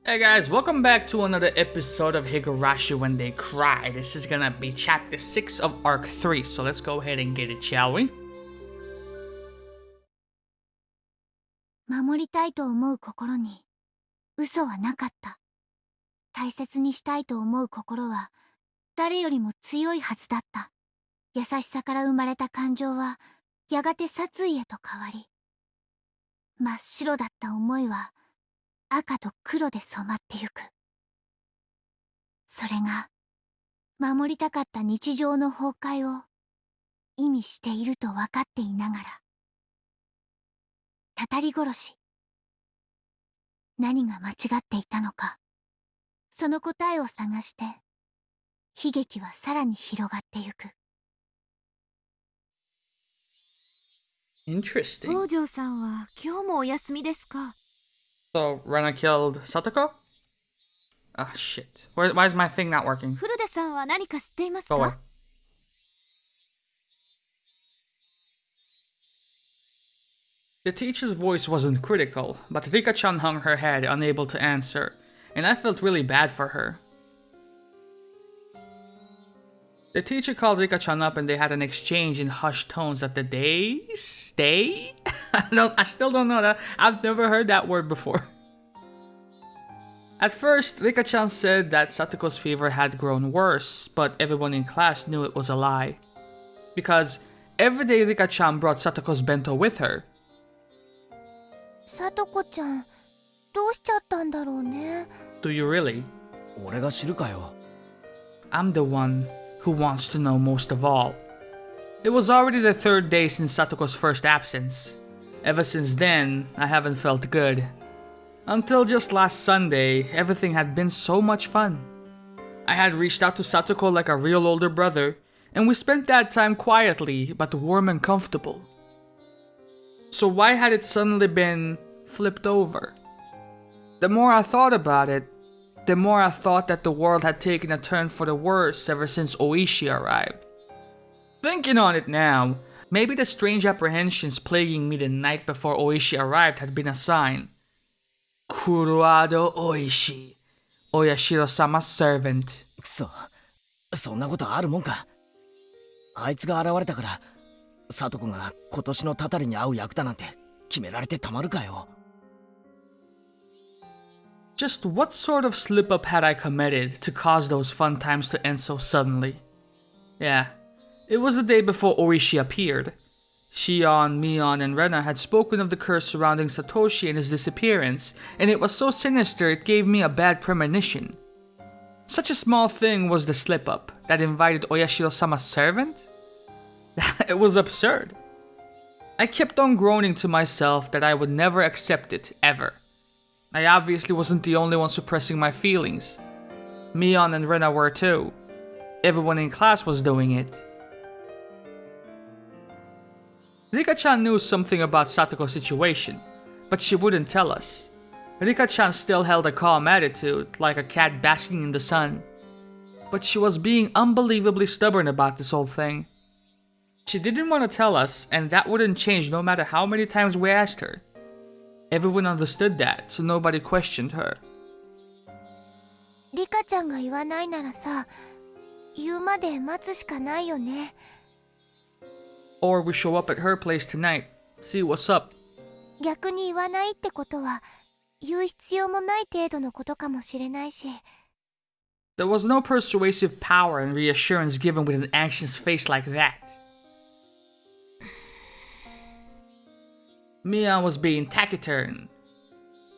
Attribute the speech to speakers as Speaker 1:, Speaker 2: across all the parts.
Speaker 1: Hey guys, welcome back to another episode of Higurashi When They Cry. This is gonna be chapter 6 of arc 3, so let's go ahead and get it, shall we?
Speaker 2: 守りたいと思う心に嘘はなかった。大切にしたいと思う心は誰よりも強いはずだった。優しさから生まれた感情はやがて殺意へと変わり、真っ白だった思いは赤と黒で染まってゆく。それが守りたかった日常の崩壊を意味していると分かっていながら。たたり殺し。何が間違っていたのか、その答えを探して悲劇はさらに広がってゆく。
Speaker 1: Interesting.
Speaker 2: 北条さんは今日もお休みですか？
Speaker 1: So, Rena killed Satoko? Ah, shit. Why is my thing not working?
Speaker 2: 古出さんは何か知っていますか？
Speaker 1: Go away. The teacher's voice wasn't critical, but Rika-chan hung her head, unable to answer, and I felt really bad for her. The teacher called Rika-chan up and they had an exchange in hushed tones that the day stay? I still don't know that. I've never heard that word before. At first, Rika-chan said that Satoko's fever had grown worse, but everyone in class knew it was a lie. Because every day Rika-chan brought Satoko's bento with her.
Speaker 2: さとこちゃん、どうしちゃったんだろうね。
Speaker 1: Do you really?
Speaker 3: 俺が知るかよ。
Speaker 1: I'm the one who wants to know most of all. It was already the third day since Satoko's first absence. Ever since then, I haven't felt good. Until just last Sunday, everything had been so much fun. I had reached out to Satoko like a real older brother, and we spent that time quietly but warm and comfortable. So why had it suddenly been flipped over? The more I thought about it, the more I thought that the world had taken a turn for the worse ever since Oishi arrived. Thinking on it now, maybe the strange apprehensions plaguing me the night before Oishi arrived had been a sign. Kuruado Oishi, Oyashiro-sama's servant.
Speaker 3: くそ、そんなことあるもんか。あいつが現れたから、サトコが今年のタタリに会う役だなんて決められてたまるかよ。
Speaker 1: Just what sort of slip-up had I committed to cause those fun times to end so suddenly? Yeah, it was the day before Oishi appeared. Shion, Mion, and Rena had spoken of the curse surrounding Satoshi and his disappearance, and it was so sinister it gave me a bad premonition. Such a small thing was the slip-up that invited Oyashiro-sama's servant? It was absurd. I kept on groaning to myself that I would never accept it, ever. I obviously wasn't the only one suppressing my feelings. Mion and Rena were too. Everyone in class was doing it. Rika-chan knew something about Satoko's situation, but she wouldn't tell us. Rika-chan still held a calm attitude, like a cat basking in the sun. But she was being unbelievably stubborn about this whole thing. She didn't want to tell us, and that wouldn't change no matter how many times we asked her. Everyone understood that, so nobody questioned her.
Speaker 2: リカちゃんが言わないならさ、言うまで待つしかないよね。
Speaker 1: Or we show up at her place tonight, see what's up.
Speaker 2: 逆に言わないってことは、言う必要もない程度のことかもしれないし。
Speaker 1: There was no persuasive power and reassurance given with an anxious face like that. Mion was being taciturn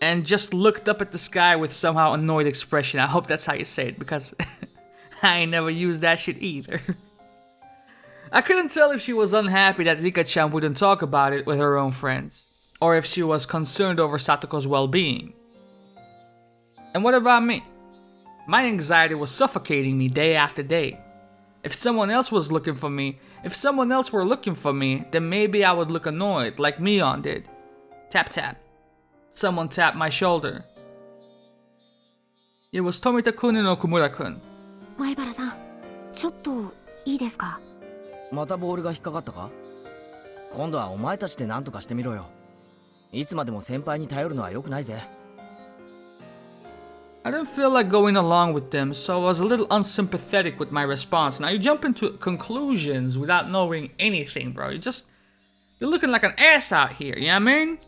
Speaker 1: and just looked up at the sky with somehow annoyed expression. I hope that's how you say it, because I ain't never used that shit either. I couldn't tell if she was unhappy that Rika-chan wouldn't talk about it with her own friends, or if she was concerned over Satoko's well-being. And what about me? My anxiety was suffocating me day after day. If someone else was looking for me, if someone else were looking for me, then maybe I would look annoyed, like Mion did. Tap tap. Someone tapped my shoulder. It was Tomita-kun and Okumura-kun.
Speaker 2: 前原さん、ちょっといいですか？
Speaker 3: またボールが引っかかったか？今度はお前たちで何とかしてみろよ。いつまでも先輩に頼るのは良くないぜ。
Speaker 1: I didn't feel like going along with them, so I was a little unsympathetic with my response. Now you jump into conclusions without knowing anything, bro. You're looking like an ass out here, you know what I mean?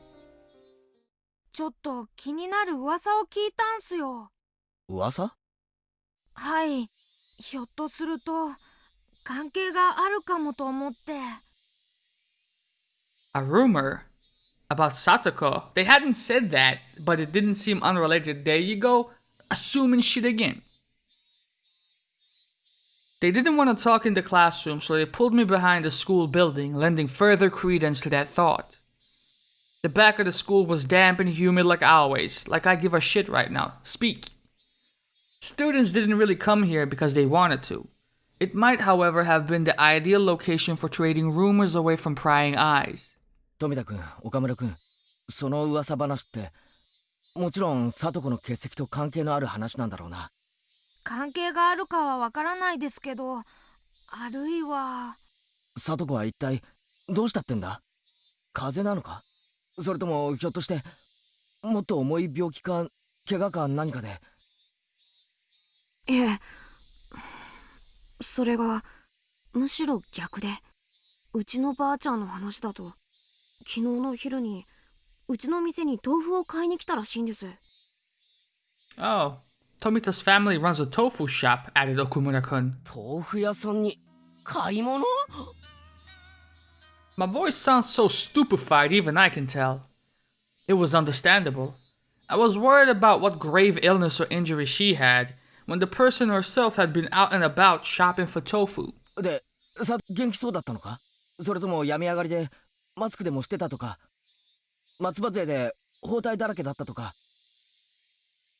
Speaker 4: ちょっと気になる噂を聞いたんすよ。
Speaker 3: 噂？
Speaker 4: はい、ひょっとすると関係があるかもと思って。
Speaker 1: A rumor about Satoko. They hadn't said that, but it didn't seem unrelated. There you go, assuming shit again. They didn't want to talk in the classroom, so they pulled me behind the school building, lending further credence to that thought. The back of the school was damp and humid like always, like I give a shit right now. Speak. Students didn't really come here because they wanted to. It might, however, have been the ideal location for trading rumors away from prying eyes.
Speaker 3: 富田君、岡村君、その噂話ってもちろん聡子の欠席と関係のある話なんだろうな。
Speaker 4: 関係があるかはわからないですけど、あるいは
Speaker 3: 聡子は一体どうしたってんだ？風邪なのか？それともひょっとしてもっと重い病気か怪我か何かで。
Speaker 4: いえ、それがむしろ逆で、うちのばあちゃんの話だと昨日の昼にうちの店に豆腐を買いに来たらしいんです。
Speaker 1: Oh, Tomita's family runs a tofu shop, added Okumura-kun.
Speaker 3: 豆腐屋さんに買い物？
Speaker 1: My voice sounds so stupefied, even I can tell. It was understandable. I was worried about what grave illness or injury she had, when the person herself had been out and about shopping for tofu.
Speaker 3: で、元気そうだったのか？それとも病み上がりでマスクでもしてたとか、松葉杖で包帯だらけだったとか。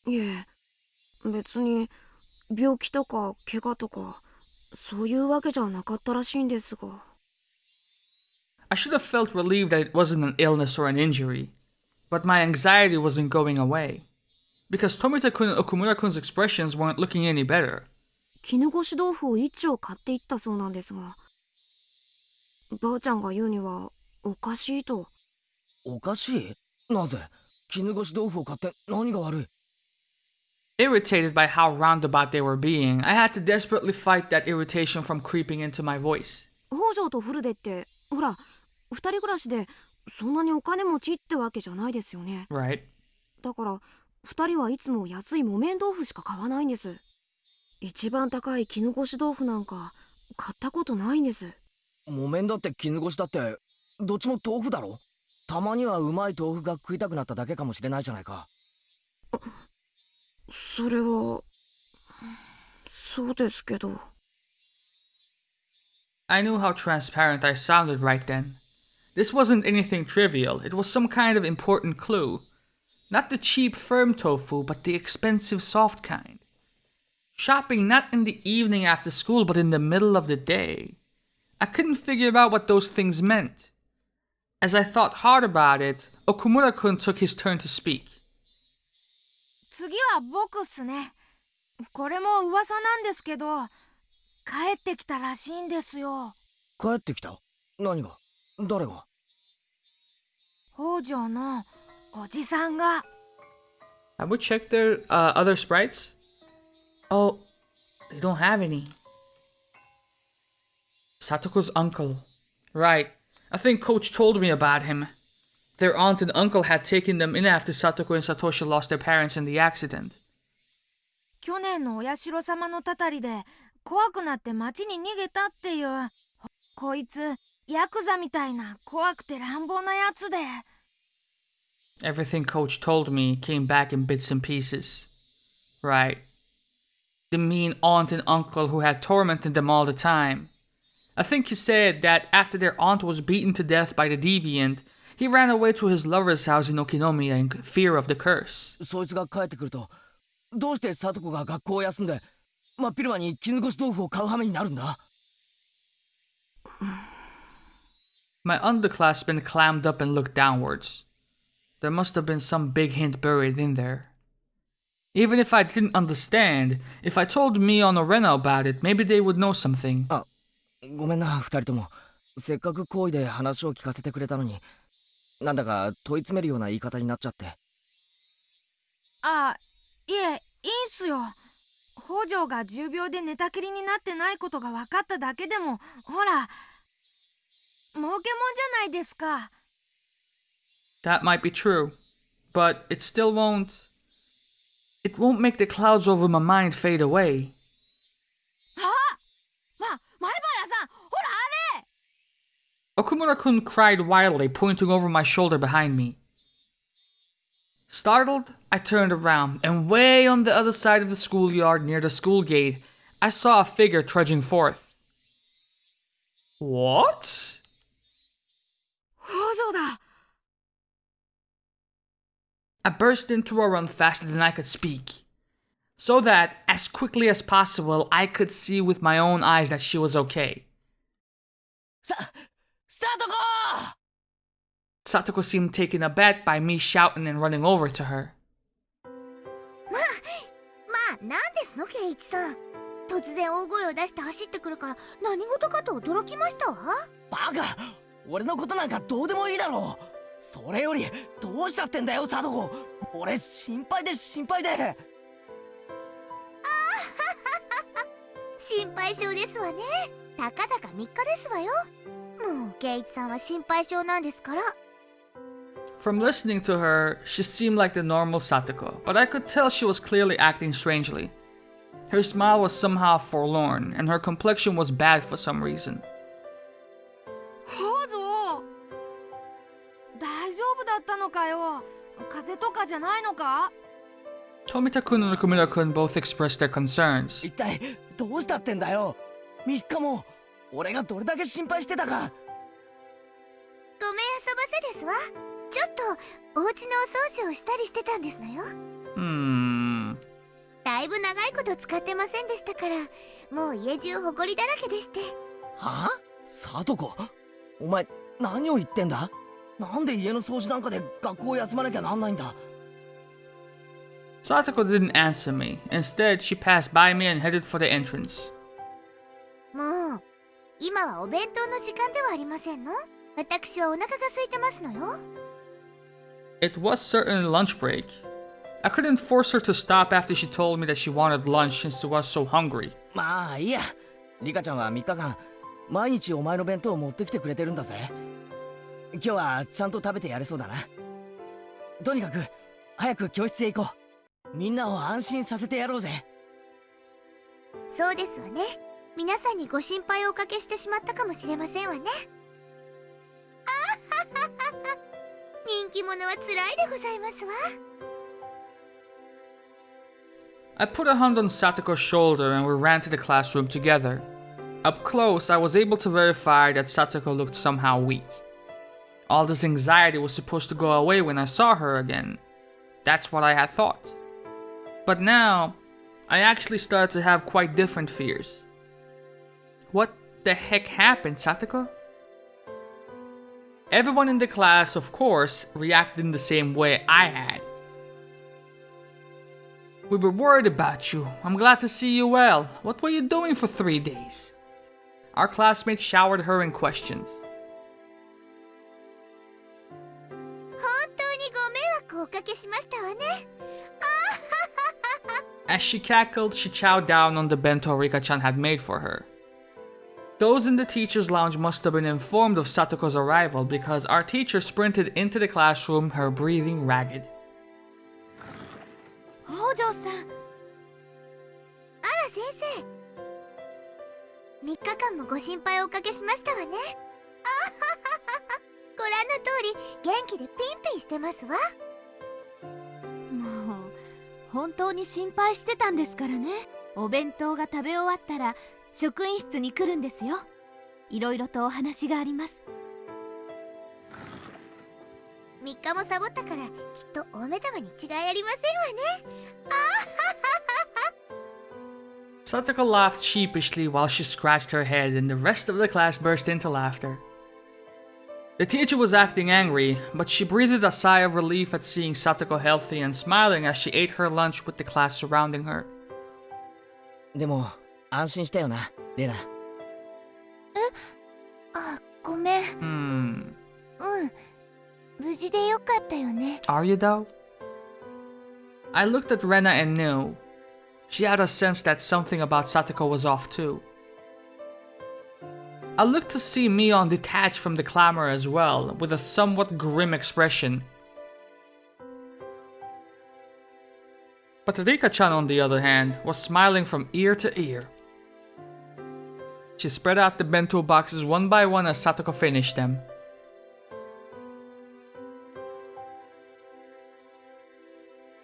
Speaker 4: いえ、別に病気とか怪我とかそういうわけじゃなかったらしいんですが。
Speaker 1: I should have felt relieved that it wasn't an illness or an injury, but my anxiety wasn't going away, because Tomita-kun and Okumura-kun's expressions weren't looking any better.
Speaker 4: 絹ごし豆腐を一丁買っていったそうなんですが、ばあちゃんが言うにはおかしいと。
Speaker 3: おかしい？なぜ？絹ごし豆腐を買って何が悪い？
Speaker 1: Irritated by how roundabout they were being, I had to desperately fight that irritation from creeping into my voice.
Speaker 4: 北条と古出ってほら二人暮らしでそんなにお金持ちってわけじゃないですよね。
Speaker 1: Right.
Speaker 4: だから二人はいつも安い木綿豆腐しか買わないんです。一番高い絹ごし豆腐なんか買ったことないんです。
Speaker 3: 木綿だって絹ごしだってどっちも豆腐だろ。たまにはうまい豆腐が食いたくなっただけかもしれないじゃないか。
Speaker 4: それはそうですけど。
Speaker 1: I knew how transparent I sounded right then. This wasn't anything trivial, it was some kind of important clue. Not the cheap firm tofu, but the expensive soft kind. Shopping not in the evening after school, but in the middle of the day. I couldn't figure out what those things meant. As I thought hard about it, Okumura-kun took his turn to speak.
Speaker 4: 次は僕っすね。これも噂なんですけど、帰ってきたらしいんですよ。
Speaker 3: 帰ってきた？何が？誰が？
Speaker 4: 北条のおじさんが。
Speaker 1: Have we checked their other sprites? Oh, they don't have any. Satoko's uncle. Right. I think Coach told me about him. Their aunt and uncle had taken them in after Satoko and Satoshi lost their parents in the accident.
Speaker 4: 去年のお社様のたたりで怖くなって町に逃げたっていう。こいつヤクザみたいな怖くて乱暴なやつで。
Speaker 1: Everything Coach told me came back in bits and pieces. Right. The mean aunt and uncle who had tormented them all the time. I think he said that after their aunt was beaten to death by the deviant, he ran away to his lover's house in Okinomiya in fear of the curse.
Speaker 3: そいつが帰ってくるとどうして聡子が学校を休んで真っ昼間に絹ごし豆腐を買う羽目になるんだ？
Speaker 1: My underclassmen clammed up and looked downwards. There must have been some big hint buried in there. Even if I didn't understand, if I told Mio and Rena about it, maybe they would know something.
Speaker 3: あ、ごめんな二人とも。せっかく好意で話を聞かせてくれたのに、なんだか問い詰めるような言い方になっちゃって。
Speaker 4: あ、いえ、
Speaker 5: いっすよ。北条が重病で寝たきりになってないことが分かっただけでも、ほら儲けもんじゃないですか。
Speaker 1: That might be true, but it still won't. It won't make the clouds over my mind fade away.
Speaker 5: 前原さん、ほらあれ。
Speaker 1: Okumura-kun cried wildly, pointing over my shoulder behind me. Startled, I turned around, and way on the other side of the schoolyard near the school gate, I saw a figure trudging forth. What?
Speaker 5: 北条だ。
Speaker 1: I burst into a run faster than I could speak, so that, as quickly as possible, I could see with my own eyes that she was okay.
Speaker 3: スタートゴー。
Speaker 1: Satoko seemed taken aback by me shouting and running over to her.
Speaker 2: 何ですの圭一さん。突然大声を出して走ってくるから何事かと驚きましたわ。
Speaker 3: バカ、俺のことなんかどうでもいいだろう。それよりどうしたってんだよサトコ。俺心配で心配で。
Speaker 2: 心配性ですわね。たかだか3日ですわよ。もう圭一さんは心配性なんですから。
Speaker 1: From listening to her, she seemed like the normal Satoko, but I could tell she was clearly acting strangely. Her smile was somehow forlorn, and her complexion was bad for some reason.
Speaker 5: 北条、大丈夫だったのかよ。風邪とかじゃないのか。
Speaker 1: Tomita-kun and Okumura-kun both expressed their concerns.
Speaker 3: 一体どうしたってんだよ。3日も俺がどれだけ心配してたか。
Speaker 2: ごめんあそばせですわ。ちょっとお家のお掃除をしたりしてたんですのよ。だいぶ長いこと使ってませんでしたから、もう家中ほこりだらけでして。
Speaker 3: はあ？サトコ、お前何を言ってんだ？なんで家の掃除なんかで学校を休まなきゃなんないんだ？
Speaker 1: Satoko didn't answer me. Instead, she passed by me and headed for the entrance.
Speaker 2: もう今はお弁当の時間ではありませんの。私はお腹が空いてますのよ。
Speaker 1: It was certainly lunch break. I couldn't force her to stop after she told me that she wanted lunch since she was so hungry.
Speaker 3: まあいいや。リカちゃんは3日間毎日お前の弁当を持ってきてくれてるんだぜ。今日はちゃんと食べてやれそうだな。とにかく早く教室へ行こう。みんなを安心させてやろうぜ。
Speaker 2: そうですわね。皆さんにご心配をおかけしてしまったかもしれませんわね。人気者は辛いでございますわ。
Speaker 1: I put a hand on Satoko's shoulder and we ran to the classroom together. Up close, I was able to verify that Satoko looked somehow weak. All this anxiety was supposed to go away when I saw her again. That's what I had thought. But now, I actually started to have quite different fears. What the heck happened, Satoko? Everyone in the class, of course, reacted in the same way I had. We were worried about you. I'm glad to see you well. What were you doing for 3 days? Our classmates showered her in questions.
Speaker 2: 本当にご迷惑をおかけしましたわね。
Speaker 1: As she cackled, she chowed down on the bento Rika-chan had made for her. Those in the teacher's lounge must have been informed of Satoko's arrival because our teacher sprinted into the classroom, her breathing ragged.
Speaker 5: 北条さん。
Speaker 2: あら先生。3日間もご心配をおかけしましたわね。ご覧の通り元気でピンピンしてますわ。
Speaker 6: もう本当に心配してたんですからね。お弁当が食べ終わったら職員室に来るんですよ。いろいろとお話があります。
Speaker 2: 3日もサボったからきっと大目玉に違いありませんわね。
Speaker 1: Satoko laughed sheepishly while she scratched her head and the rest of the class burst into laughter. The teacher was acting angry, but she breathed a sigh of relief at seeing Satoko healthy and smiling as she ate her lunch with the class surrounding her.
Speaker 3: でも安心したよな、レナ。
Speaker 2: あ、ごめん。無事でよかったよね。
Speaker 1: Are you though? I looked at Rena and knew She had a sense that something about Satoko was off too. I looked to see Mion detach from the clamor as well, with a somewhat grim expression. But Rika-chan, on the other hand, was smiling from ear to ear. She spread out the bento boxes one by one as Satoko finished them.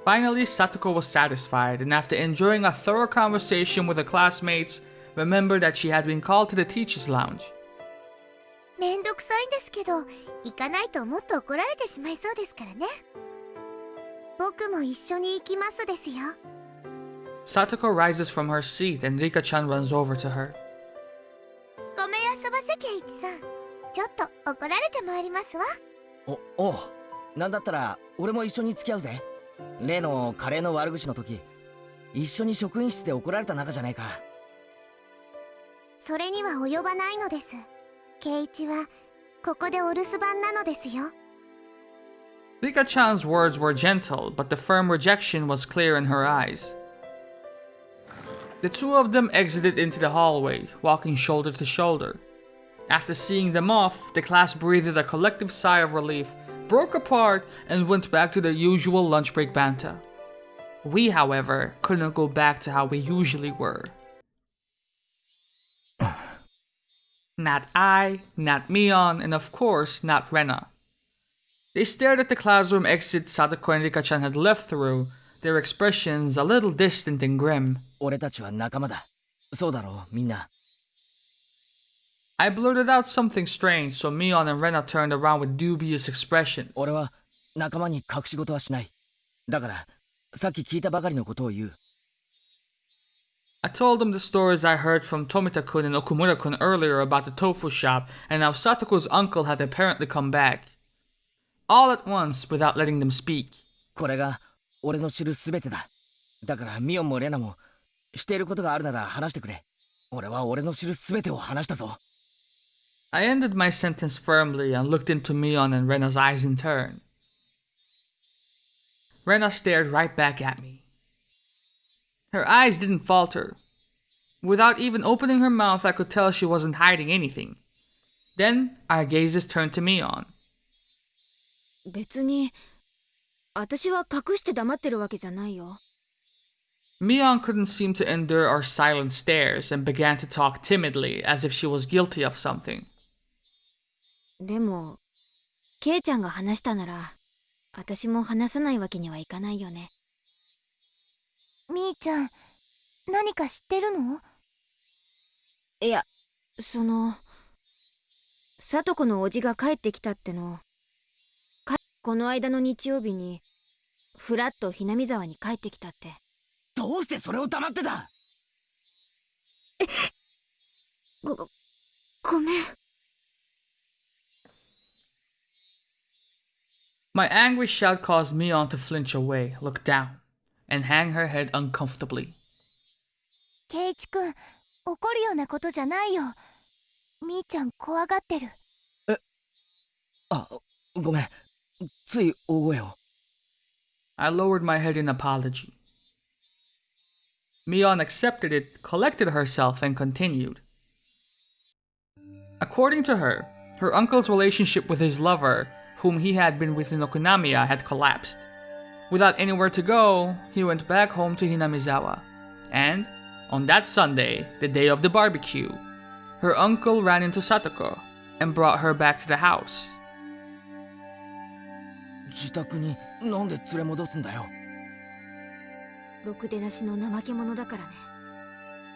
Speaker 1: Finally, Satoko was satisfied, and after enjoying a thorough conversation with her classmates, remembered that she had been called to the teacher's lounge.
Speaker 2: めんどくさいんですけど、行かないともっと怒られてしまいそうですからね。僕も一緒に行きますですよ。
Speaker 1: Satoko rises from her seat and Rika-chan runs over to her.
Speaker 2: ごめんあそばせ圭一さん。ちょっと怒られてまいりますわ。
Speaker 3: おう、なんだったら俺も一緒に付き合うぜ。例のカレーの悪口の時、一緒に職員室で怒られた仲じゃねえか。
Speaker 2: それには及ばないのです。圭一はここでお留守番なのですよ。
Speaker 1: Rika-chan's words were gentle, but the firm rejection was clear in her eyes. The two of them exited into the hallway, walking shoulder to shoulder. After seeing them off, the class breathed a collective sigh of relief, broke apart, and went back to their usual lunch break banter. We, however, couldn't go back to how we usually were. Not I, not Mion, and of course, not Rena. They stared at the classroom exit Satoko and Rika-chan had left through, their expressions a little distant and grim.
Speaker 3: 俺たちは仲間だ。そうだろう、みんな。
Speaker 1: I blurted out something strange, so Mion and Rena turned around with dubious expressions.
Speaker 3: 俺は仲間に隠し事はしない。だから、さっき聞いたばかりのことを言う。
Speaker 1: I told them the stories I heard from Tomita-kun and Okumura-kun earlier about the tofu shop and how Satoko's uncle had apparently come back. All at once, without letting them speak.
Speaker 3: これが俺の知るすべてだ。だからミオンもレナもしていることがあるなら話してくれ。俺は俺の知るすべてを話したぞ。
Speaker 1: I ended my sentence firmly and looked into Mion and Rena's eyes in turn. Rena stared right back at me. Her eyes didn't falter. Without even opening her mouth, I could tell she wasn't hiding anything. Then, our gazes turned to Mion.
Speaker 4: 別に私は隠して黙ってるわけじゃないよ。
Speaker 1: Mion couldn't seem to endure our silent stares and began to talk timidly as if she was guilty of something.
Speaker 4: でもケイちゃんが話したなら私も話さないわけにはいかないよね。
Speaker 2: みーちゃん、何か知ってるの？
Speaker 4: いや、聡子のおじが帰ってきたっての。この間の日曜日にふらっとひなみざわに帰ってきたって。
Speaker 3: どうしてそれを黙ってた？
Speaker 4: ごめん。
Speaker 1: My angry shout caused Mion to flinch away, look down, and hang her head uncomfortably.
Speaker 2: 圭一くん、怒るようなことじゃないよ。みーちゃん怖がってる。
Speaker 3: あ、ごめん。つい大声を。
Speaker 1: I lowered my head in apology. Mion accepted it, collected herself, and continued. According to her, her uncle's relationship with his lover, whom he had been with in Okunamiya, had collapsed. Without anywhere to go, he went back home to Hinamizawa. And, on that Sunday, the day of the barbecue, her uncle ran into Satoko and brought her back to the house.
Speaker 3: 自宅になんで連れ戻すんだよ。
Speaker 4: ろくでなしの怠け者だからね。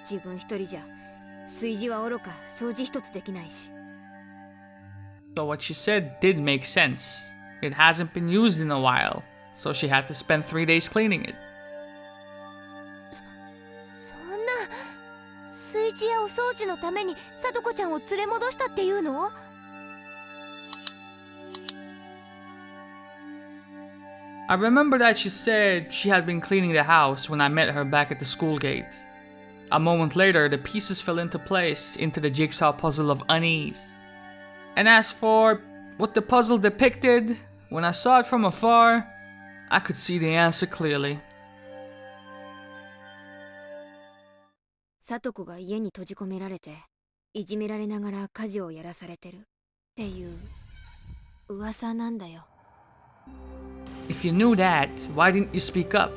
Speaker 4: 自分一人じゃ炊事はおろか掃除一つできないし。
Speaker 1: So what she said did make sense. It hasn't been used in a while, so she had to spend 3 days cleaning it.
Speaker 2: そんな、炊事やお掃除のために聡子ちゃんを連れ戻したっていうの
Speaker 1: I remember that she said she had been cleaning the house when I met her back at the school gate. A moment later, the pieces fell into place into the jigsaw puzzle of unease. And as for what the puzzle depicted, when I saw it from afar, I could see the answer clearly.
Speaker 4: 聡子が家に閉じ込められていじめられながら家事をやらされてるっていう噂なんだよ。
Speaker 1: If you knew that, why didn't you speak up?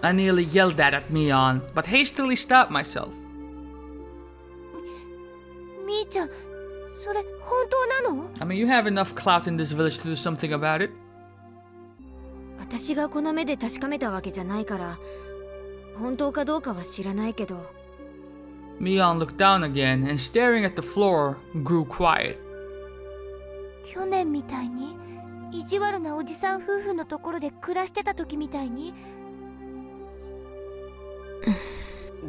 Speaker 1: I nearly yelled that at Mion, but hastily stopped myself.
Speaker 2: みーちゃん、それ本当なの？
Speaker 1: I mean, you have enough clout in this village to do something about it.
Speaker 4: 私がこの目で確かめたわけじゃないから本当かどうかは知らないけど。
Speaker 1: Mion looked down again and staring at the floor, grew quiet.
Speaker 2: 去年みたいに意地悪なおじさん夫婦のところで暮らしてた時みたいに。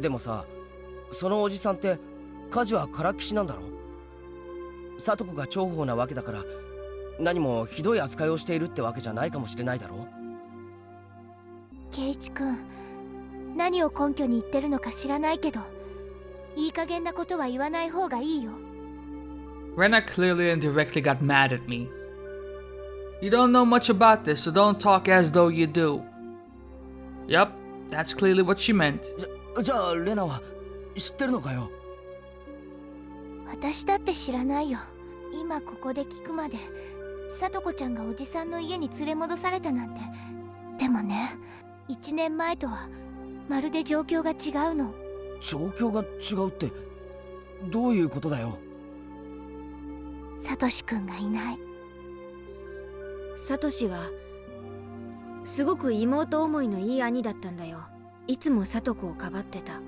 Speaker 3: でもさ、そのおじさんって家事はからっきしなんだろ。聡子が重宝なわけだから何もひどい扱いをしているってわけじゃないかもしれないだろ。
Speaker 2: 圭一くん、何を根拠に言ってるのか知らないけど、いい加減なことは言わない方がいいよ。
Speaker 1: Rena clearly and directly got mad at me. You don't know much about this, so don't talk as though you do. Yup, that's clearly what she meant.
Speaker 3: じゃあレナは知ってるのかよ。
Speaker 2: 私だって知らないよ。今ここで聞くまで聡子ちゃんがおじさんの家に連れ戻されたなんて。でもね、1年前とはまるで状況が違うの。
Speaker 3: 状況が違うってどういうことだよ。
Speaker 2: サトシくんがいない。
Speaker 4: サトシはすごく妹思いのいい兄だったんだよ。いつも聡子をかばってた。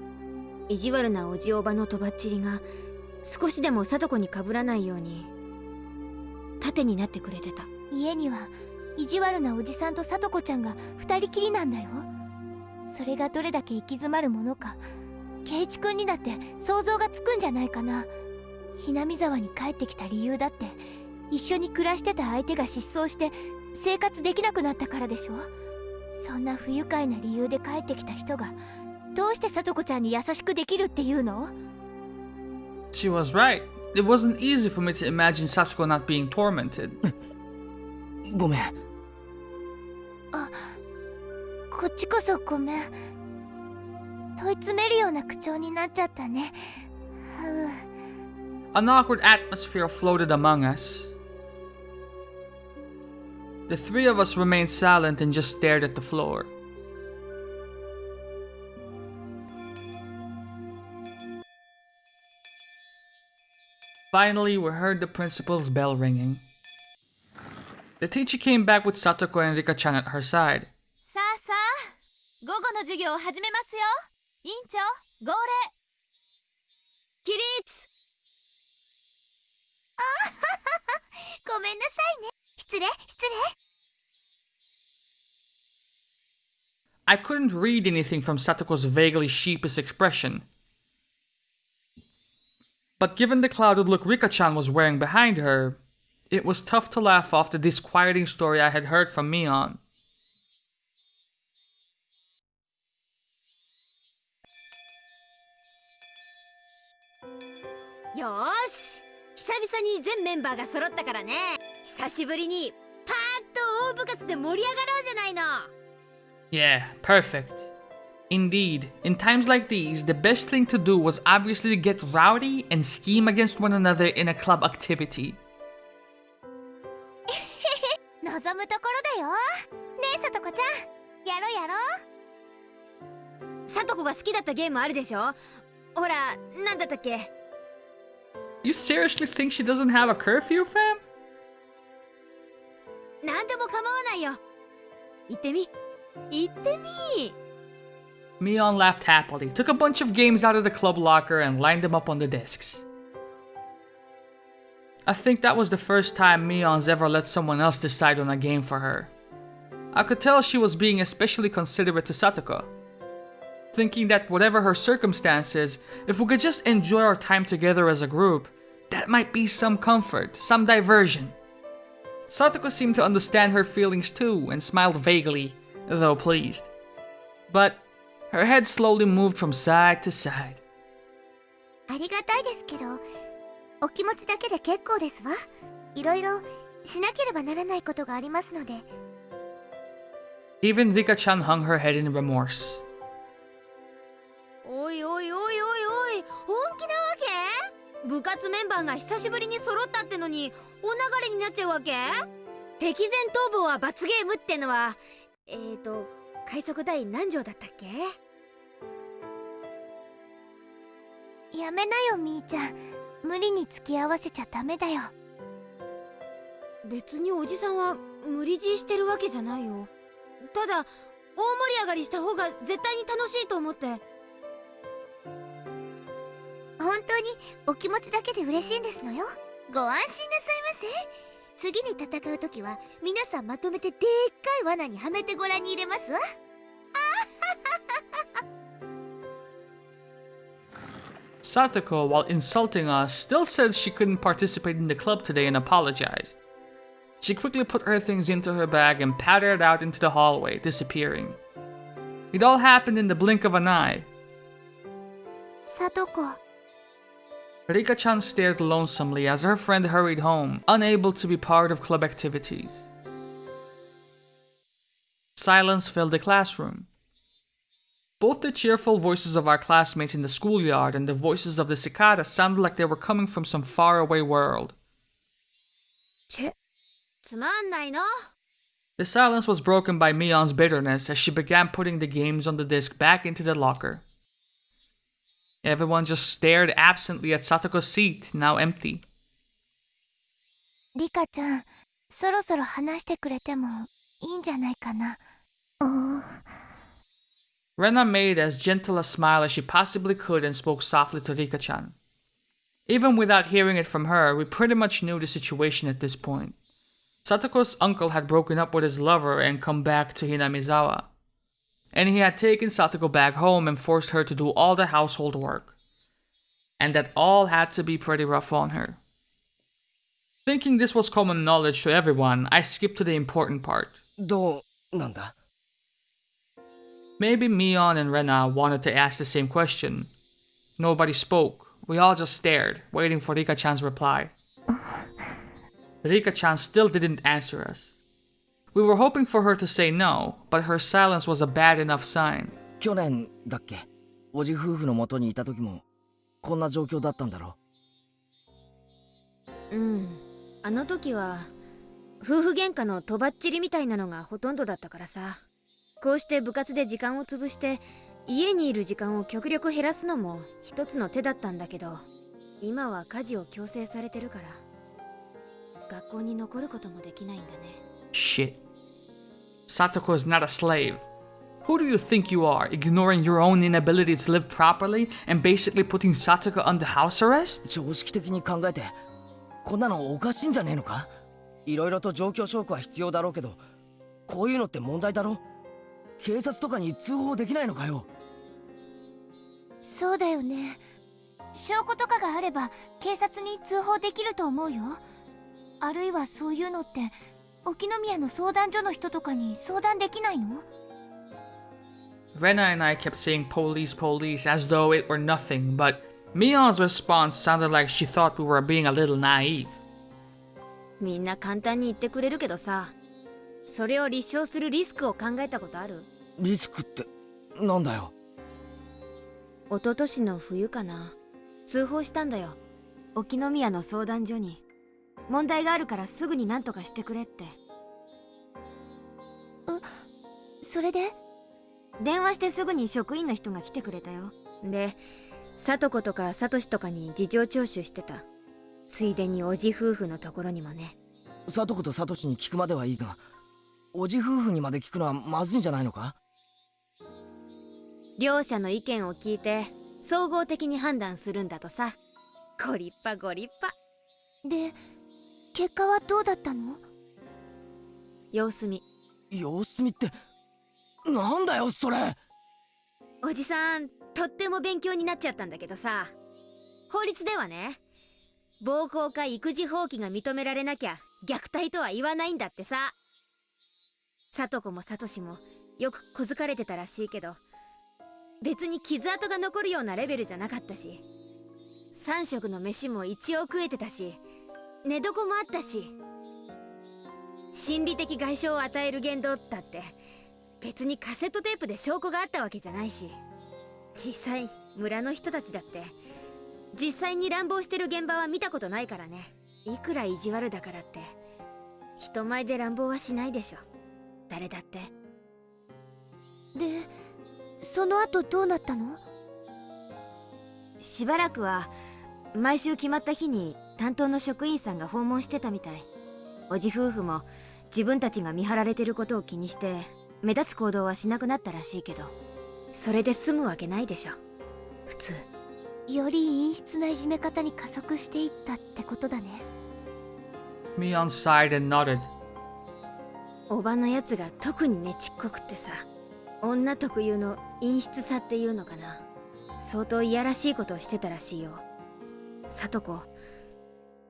Speaker 4: 意地悪なおじおばのとばっちりが少しでも聡子にかぶらないように盾になってくれてた。
Speaker 2: 家には意地悪なおじさんと聡子ちゃんが2人きりなんだよ。それがどれだけ行き詰まるものか、圭一くんにだって想像がつくんじゃないかな。Hinamizawaに帰ってきた理由だって一緒に暮らしてた相手が失踪して生活できなくなったからでしょ。そんな不愉快な理由で帰ってきた人がどうして聡子ちゃんに優しくできるっていうの？
Speaker 1: She was right. It wasn't easy for me to imagine Satsuko not being tormented.
Speaker 3: ごめん。
Speaker 2: こっちこそごめん。問い詰めるような口調になっちゃったね。
Speaker 1: An awkward atmosphere floated among us. The three of us remained silent and just stared at the floor. Finally, we heard the principal's bell ringing. The teacher came back with Satoko and Rika-chan at her side.
Speaker 6: さあさあ、午後の授業を始めますよ。委員長、号令。起立。
Speaker 2: ごめんなさいね。失礼。
Speaker 1: I couldn't read anything from Satoko's vaguely sheepish expression. But given the clouded look Rika-chan was wearing behind her, it was tough to laugh off the disquieting story I had heard from Mion.
Speaker 4: よーし、久々に全メンバーが揃ったからね。久しぶりにパーッと大部活で盛り上がろうじゃないの。
Speaker 1: Yeah, perfect. Indeed, in times like these, the best thing to do was obviously to get rowdy and scheme against one another in a club activity.
Speaker 2: 望むところだよ。ねえ、聡子ちゃん。やろう。
Speaker 4: サトコが好きだったゲームあるでしょ。ほら、なんだったっけ。
Speaker 1: You seriously think she doesn't have a curfew, fam?
Speaker 4: なんでも構わないよ。行ってみ。
Speaker 1: Mion laughed happily, took a bunch of games out of the club locker and lined them up on the desks. I think that was the first time Mion's ever let someone else decide on a game for her. I could tell she was being especially considerate to Satoko, thinking that whatever her circumstances, if we could just enjoy our time together as a group, that might be some comfort, some diversion. Satoko seemed to understand her feelings too and smiled vaguely, though pleased. But her head slowly moved from side to side.
Speaker 2: ありがたいですけど、お気持ちだけで結構ですわ。いろいろしなければならないことがありますので。
Speaker 1: Even Rika-chan hung her head in remorse.
Speaker 4: おいおいおい
Speaker 6: 部活メンバーが久しぶりに揃ったってのにお流れになっちゃうわけ？敵前逃亡は罰ゲームってのは快速第何条だったっけ？
Speaker 2: やめなよみーちゃん、無理に付き合わせちゃダメだよ。
Speaker 6: 別におじさんは無理強いしてるわけじゃないよ。ただ大盛り上がりした方が絶対に楽しいと思って。
Speaker 2: 本当にお気持ちだけで嬉しいんですのよ。ご安心なさいませ。次に戦う時は皆さんまとめてでっかい罠にはめてご覧に入れますわ。
Speaker 1: Satoko, while insulting us, still said she couldn't participate in the club today and apologized. She quickly put her things into her bag and pattered out into the hallway, disappearing. It all happened in the blink of an eye.
Speaker 2: さとこ、
Speaker 1: Rika-chan stared lonesomely as her friend hurried home, unable to be part of club activities. Silence filled the classroom. Both the cheerful voices of our classmates in the schoolyard and the voices of the cicadas sounded like they were coming from some faraway world.
Speaker 6: つまんないの？
Speaker 1: The silence was broken by Mion's bitterness as she began putting the games on the disc back into the locker. Everyone just stared absently at Satoko's seat, now empty.
Speaker 2: リカちゃん、そろそろ話してくれてもいいんじゃないかな。
Speaker 1: Rena made as gentle a smile as she possibly could and spoke softly to Rika-chan. Even without hearing it from her, we pretty much knew the situation at this point. Satoko's uncle had broken up with his lover and come back to Hinamizawa. And he had taken Satoko back home and forced her to do all the household work. And that all had to be pretty rough on her. Thinking this was common knowledge to everyone, I skipped to the important part.
Speaker 3: どうなんだ？
Speaker 1: Maybe Mion and Rena wanted to ask the same question. Nobody spoke. We all just stared, waiting for Rika-chan's reply. Rika-chan still didn't answer us. We were hoping for her to say no, but her silence was a bad enough sign.
Speaker 3: 去年だっけ？おじ夫婦の元にいた時もこんな状況だったんだろ
Speaker 6: うん、あの時は夫婦喧嘩のとばっちりみたいなのがほとんどだったからさ。こうして部活で時間を潰して家にいる時間を極力減らすのも一つの手だったんだけど、今は家事を強制されてるから学校に残ることもできないんだね。
Speaker 1: Shit. Satoko is not a slave. Who do you think you are, ignoring your own inability to live properly and basically putting Satoko under house arrest?
Speaker 3: 常識的に考えてこんなのおかしいんじゃねえのか？いろいろと状況証拠は必要だろうけど、こういうのって問題だろ？警察とかに通報できないのかよ？
Speaker 2: そうだよね。証拠とかがあれば警察に通報できると思うよ。あるいはそういうのって沖宮の相談所の人とかに相談できないの？
Speaker 1: Rena and I kept saying police, police as though it were nothing, but Mion's response sounded like she thought we were being a little naive.
Speaker 6: みんな簡単に言ってくれるけどさ、それを立証するリスクを考えたことある？
Speaker 3: リスクってなんだよ？
Speaker 6: 一昨年の冬かな、通報したんだよ、沖宮の相談所に。問題があるからすぐに何とかしてくれって。
Speaker 2: それで？
Speaker 6: 電話してすぐに職員の人が来てくれたよ。で、聡子とか聡とかに事情聴取してた。ついでにおじ夫婦のところにもね。
Speaker 3: 聡子と聡に聞くまではいいが、おじ夫婦にまで聞くのはまずいんじゃないのか？
Speaker 6: 両者の意見を聞いて総合的に判断するんだとさ。ご立派ご立派。
Speaker 2: で、結果はどうだったの？
Speaker 6: 様子見。
Speaker 3: 様子見ってなんだよそれ？
Speaker 6: おじさんとっても勉強になっちゃったんだけどさ、法律ではね、暴行か育児放棄が認められなきゃ虐待とは言わないんだってさ。聡子も聡もよく小づかれてたらしいけど、別に傷跡が残るようなレベルじゃなかったし、3食の飯も一応食えてたし、寝床もあったし、心理的外傷を与える言動だって別にカセットテープで証拠があったわけじゃないし、実際村の人たちだって実際に乱暴してる現場は見たことないからね。いくら意地悪だからって人前で乱暴はしないでしょ、誰だって。
Speaker 2: で、その後どうなったの？
Speaker 6: しばらくは毎週決まった日に担当の職員さんが訪問してたみたい。おじ夫婦も自分たちが見張られてることを気にして目立つ行動はしなくなったらしいけど、それで済むわけないでしょ普通。
Speaker 2: より陰湿ないじめ方に加速していったってことだね。
Speaker 1: Mion sighed and nodded.
Speaker 6: おばのやつが特にねちっこくってさ、女特有の陰湿さっていうのかな、相当いやらしいことをしてたらしいよ。聡子、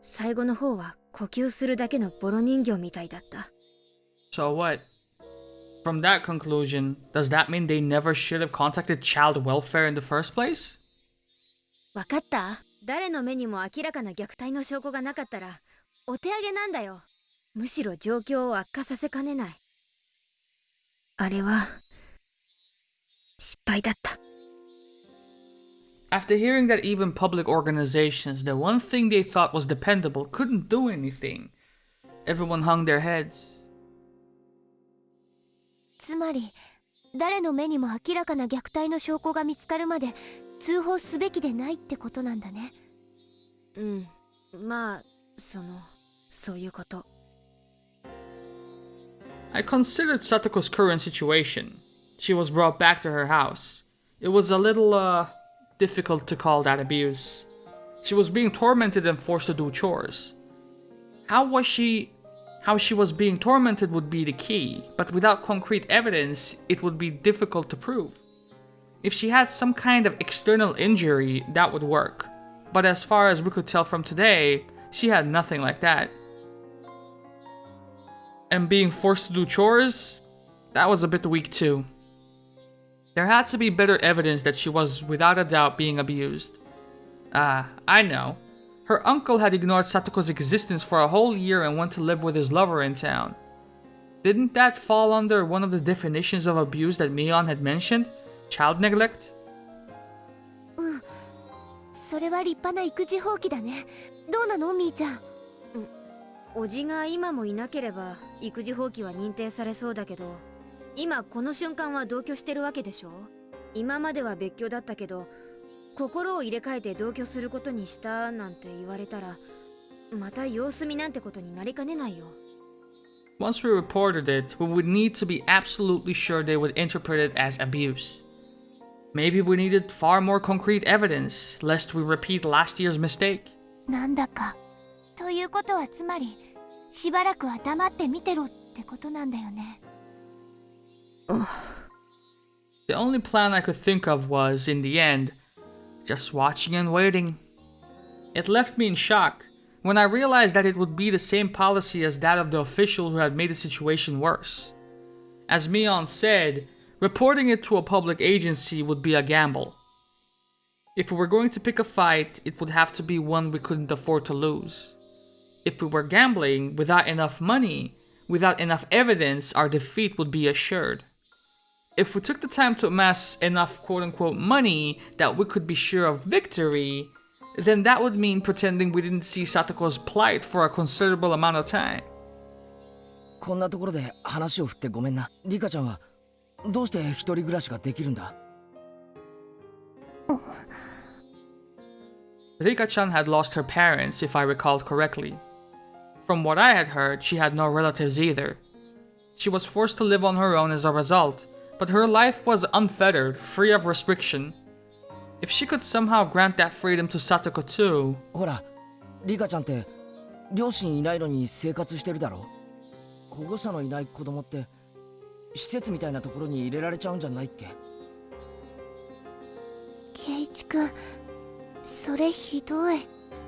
Speaker 6: 最後の方は呼吸するだけのボロ人形みたいだった。
Speaker 1: So what? From that conclusion, does that mean they never should have contacted child welfare in the first place?
Speaker 6: わかった？誰の目にも明らかな虐待の証拠がなかったらお手上げなんだよ。むしろ状況を悪化させかねない。あれは失敗だった。
Speaker 1: After hearing that even public organizations, the one thing they thought was dependable, couldn't do anything, everyone hung their heads.
Speaker 2: つまり誰の目にも明らかな虐待の証拠が見つかるまで通報すべきでないってことなんだね。
Speaker 6: うん、まあそういうこと。
Speaker 1: I considered Satoko's current situation. She was brought back to her house. It was a little, difficult to call that abuse. She was being tormented and forced to do chores. How she was being tormented would be the key, but without concrete evidence, it would be difficult to prove. If she had some kind of external injury, that would work. But as far as we could tell from today, she had nothing like that. And being forced to do chores, that was a bit weak too. There had to be better evidence that she was without a doubt being abused. I know. Her uncle had ignored Satoko's existence for a whole year and went to live with his lover in town. Didn't that fall under one of the definitions of abuse that Mion had mentioned? Child neglect?
Speaker 2: うん、それは立派な育児放棄だね。どうなのみーちゃん？
Speaker 6: おじが今もいなければ育児放棄は認定されそうだけど、今この瞬間は同居してるわけでしょ。今までは別居だったけど心を入れ替えて同居することにしたなんて言われたらまた様子見なんてことになりかねないよ。
Speaker 1: Once we reported it, we would need to be absolutely sure they would interpret it as abuse. Maybe we needed far more concrete evidence, lest we repeat last year's mistake.
Speaker 2: なんだか。ということはつまりしばらくは黙って見てろってことなんだよね。
Speaker 1: The only plan I could think of was, in the end, just watching and waiting. It left me in shock when I realized that it would be the same policy as that of the official who had made the situation worse. As Mion said, reporting it to a public agency would be a gamble. If we were going to pick a fight, it would have to be one we couldn't afford to lose. If we were gambling without enough money, without enough evidence, our defeat would be assured. If we took the time to amass enough quote-unquote money that we could be sure of victory, then that would mean pretending we didn't see Satoko's plight for a considerable amount of time.
Speaker 3: こんなところで話を振ってごめんな。リカちゃんはどうして一人暮らしができるんだ？
Speaker 1: Rika-chan had lost her parents, if I recalled correctly. From what I had heard, she had no relatives either. She was forced to live on her own as a result, but her life was unfettered, free of restriction. If she could somehow grant that freedom to Satoko too...
Speaker 3: ほら、リカちゃんって両親いないのに生活してるだろ。保護者のいない子供って施設みたいなところに入れられちゃうんじゃないっけ？
Speaker 2: ケイチ君、それひどい。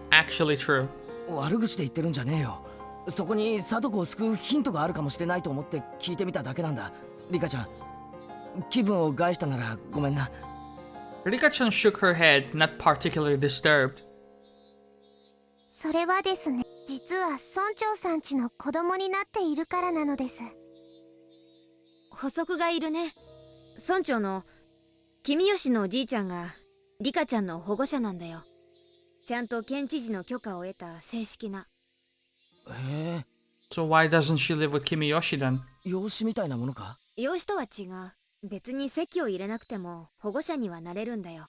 Speaker 1: Actually true.
Speaker 3: 悪口で言ってるんじゃねえよ。そこに貞子を救うヒントがあるかもしれないと思って聞いてみただけなんだ。リカちゃん、気分を害したならごめんな。
Speaker 1: Rika-chan shook her head, not particularly disturbed.
Speaker 2: それはですね、実は村長さんちの子供になっているからなのです。
Speaker 6: 補足がいるね。村長の君吉のおじいちゃんがリカちゃんの保護者なんだよ。ちゃんと県知事の許可を得た正式な。
Speaker 3: へえ、
Speaker 1: So why doesn't she live with Kimiyoshi then?
Speaker 3: 養子みたいなものか？
Speaker 6: 養子とは違う。別に籍を入れなくても保護者にはなれるんだよ。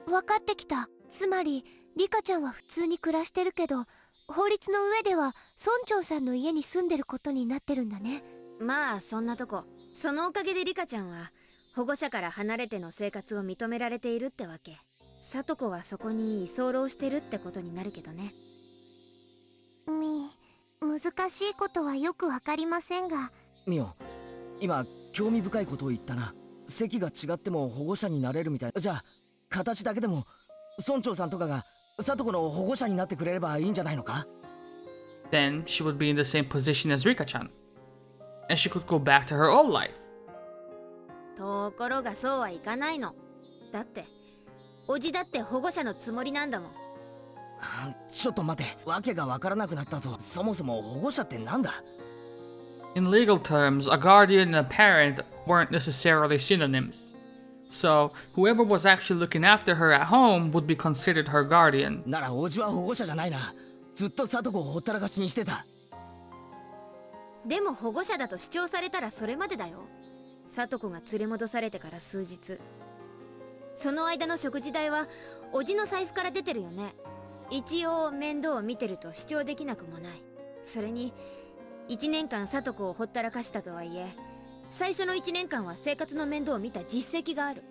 Speaker 2: 分かってきた。つまりリカちゃんは普通に暮らしてるけど、法律の上では村長さんの家に住んでることになってるんだね。
Speaker 6: まあそんなとこ。そのおかげでリカちゃんは保護者から離れての生活を認められているってわけ。聡子はそこに居候してるってことになるけどね。
Speaker 2: 難しいことはよくわかりませんが。
Speaker 3: ミオ、今興味深いことを言ったな。席が違っても保護者になれるみたい。じゃあ形だけでも村長さんとかが聡子の保護者になってくれればいいんじゃないのか？
Speaker 1: Then she would be in the same position as Rika-chan. And she could go back to her old life.
Speaker 6: ところがそうはいかないの。だっておじだって保護者のつもりなんだもん。
Speaker 3: ちょっと待て、わけがわからなくなったぞ。そもそも保護者ってなんだ？
Speaker 1: In legal terms, a guardian and a parent weren't necessarily synonyms. So, whoever was actually looking after her at home would be considered her guardian.
Speaker 3: ならおじは保護者じゃないな。ずっと聡子をほったらかしにしてた。
Speaker 6: でも保護者だと主張されたらそれまでだよ。聡子が連れ戻されてから数日。その間の食事代はおじの財布から出てるよね。一応面倒を見てると主張できなくもない。それに1年間聡子をほったらかしたとはいえ、最初の1年間は生活の面倒を見た実績がある。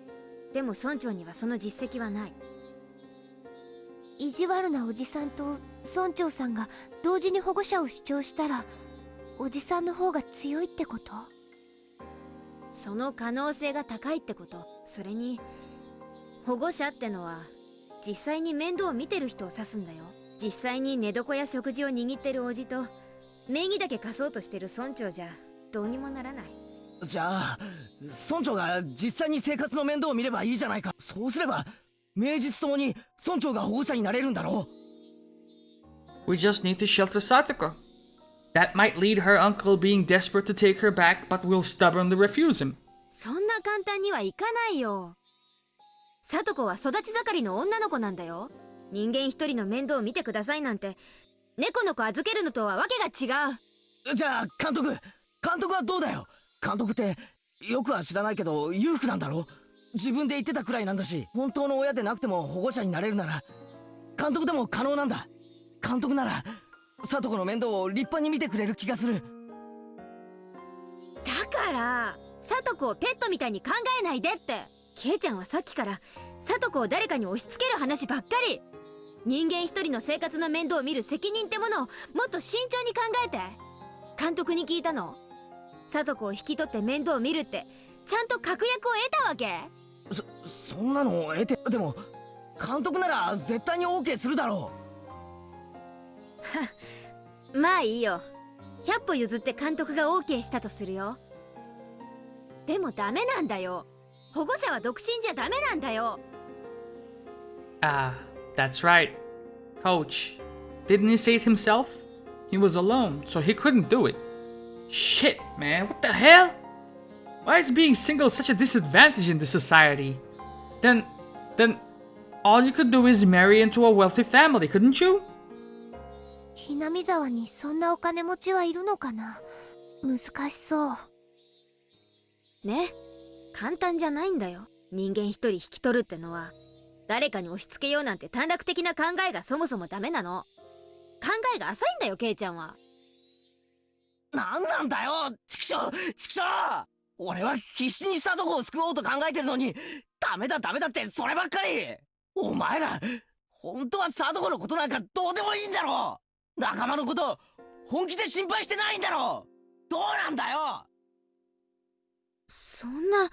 Speaker 6: でも村長にはその実績はない。
Speaker 2: 意地悪なおじさんと村長さんが同時に保護者を主張したら、おじさんの方が強いってこと？
Speaker 6: その可能性が高いってこと。それに保護者ってのは実際に面倒を見てる人を指すんだよ。実際に寝床や食事を握ってるおじと名義だけ貸そうとしてる村長じゃどうにもならない。
Speaker 3: じゃあ村長が実際に生活の面倒を見ればいいじゃないか。そうすれば名実ともに村長が保護者になれるんだろう。
Speaker 1: We just need to shelter Satoko. That might lead her uncle being desperate to take her back, but will stubbornly refuse him.
Speaker 6: そんな簡単にはいかないよ。聡子は育ち盛りの女の子なんだよ。人間一人の面倒を見てくださいなんて猫の子預けるのとはわけが違う。
Speaker 3: じゃあ監督はどうだよ。監督ってよくは知らないけど裕福なんだろ。自分で言ってたくらいなんだし、本当の親でなくても保護者になれるなら監督でも可能なんだ。監督なら聡子の面倒を立派に見てくれる気がする。
Speaker 6: だから聡子をペットみたいに考えないでって。ケイちゃんはさっきから聡子を誰かに押し付ける話ばっかり。人間一人の生活の面倒を見る責任ってものをもっと慎重に考えて。監督に聞いたの。聡子を引き取って面倒を見るってちゃんと確約を得たわけ？
Speaker 3: そんなのを得て。でも監督なら絶対に OK するだろ
Speaker 6: う。まあいいよ。100歩譲って監督が OK したとするよ。でもダメなんだよ。保護者は独身じゃダメなんだよ。
Speaker 1: Ah, that's right. Coach, didn't he say it himself? He was alone, so he couldn't do it. Shit, man, what the hell? Why is being single such a disadvantage in this society? Then, all you could do is marry into a wealthy family, couldn't you?
Speaker 2: Hinamizawaにそんなお金持ちはいるのかな。難しそう。
Speaker 6: ね、簡単じゃないんだよ。人間一人引き取るってのは。誰かに押し付けようなんて短絡的な考えがそもそもダメなの。考えが浅いんだよ、ケイちゃんは。
Speaker 3: なんなんだよ、畜生。俺は必死に聡子を救おうと考えてるのに、ダメだってそればっかり。お前ら本当は聡子のことなんかどうでもいいんだろ。仲間のこと本気で心配してないんだろ。どうなんだよ。
Speaker 6: そんな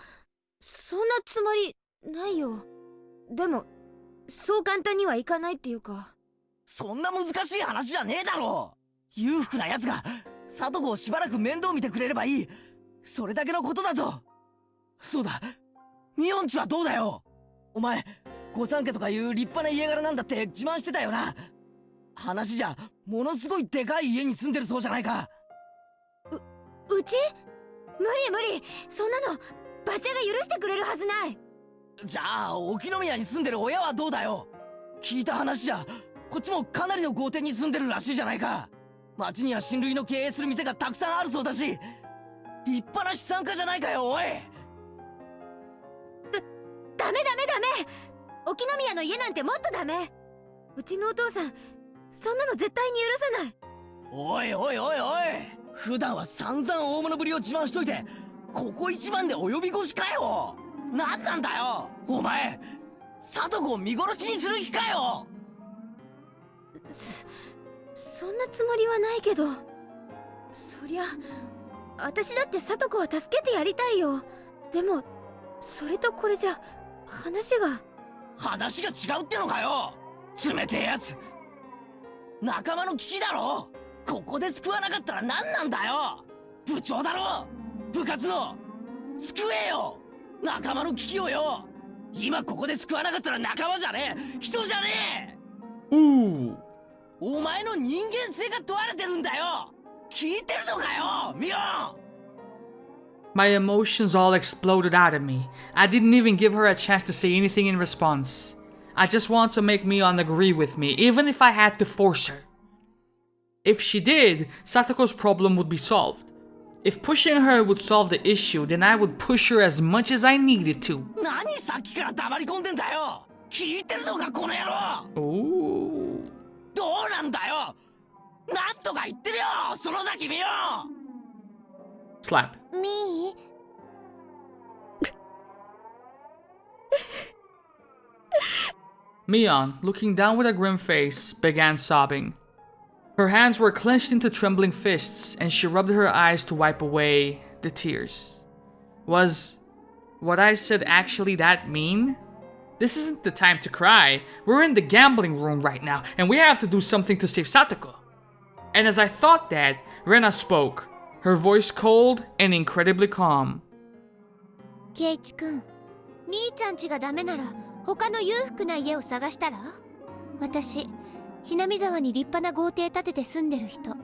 Speaker 6: つもりないよ。でもそう簡単にはいかないっていうか。
Speaker 3: そんな難しい話じゃねえだろ。裕福な奴が聡子をしばらく面倒見てくれればいい、それだけのことだぞ。そうだ、ミオンチはどうだよ。お前御三家とかいう立派な家柄なんだって自慢してたよな。話じゃものすごいでかい家に住んでるそうじゃないか。
Speaker 6: うち？無理、そんなのバチャが許してくれるはずない。
Speaker 3: じゃあ沖宮に住んでる親はどうだよ。聞いた話じゃこっちもかなりの豪邸に住んでるらしいじゃないか。町には親類の経営する店がたくさんあるそうだし、立派な資産家じゃないかよ。おい、
Speaker 6: ダメ沖宮の家なんてもっとダメ。うちのお父さんそんなの絶対に許さない。
Speaker 3: おいおいおいおい、普段は散々大物ぶりを自慢しといて、ここ一番で及び腰かよ。何なんだよお前、里子を見殺しにする気かよ。
Speaker 6: そんなつもりはないけど、そりゃ私だって里子は助けてやりたいよ。でもそれとこれじゃ話が
Speaker 3: 違うってのかよ。冷てえやつ、仲間の危機だろ。ここで救わなかったら何なんだよ。部長だろ、部活の。救えよ仲間の危機をよ。今ここで救わなかったら仲間じゃねえ、人じゃねえ。お前の人間性が問われてるんだよ。聞いてるのかよミオン。
Speaker 1: My emotions all exploded out of me. I didn't even give her a chance to say anything in response. I just want to make Mion agree with me, even if I had to force her. If she did, Satoko's problem would be solved. If pushing her would solve the issue, then I would push her as much as I needed to.
Speaker 3: 何さっきから黙り込んでんだよ。聞いてるのかこの野郎。
Speaker 1: Ooh.
Speaker 3: どうなんだよ。なんとか言ってるよ園崎ミオン。
Speaker 1: Slap.
Speaker 2: みー、
Speaker 1: Mion, looking down with a grim face, began sobbing. Her hands were clenched into trembling fists, and she rubbed her eyes to wipe away the tears. Was what I said actually that mean? This isn't the time to cry. We're in the gambling room right now, and we have to do something to save Satoko. And as I thought that, Rena spoke, her voice cold and incredibly calm.
Speaker 2: ケイチくん、みーちゃん家がダメなら他の裕福な家を探したら？私、Hinamizawaに立派な豪邸建てて住んでる人。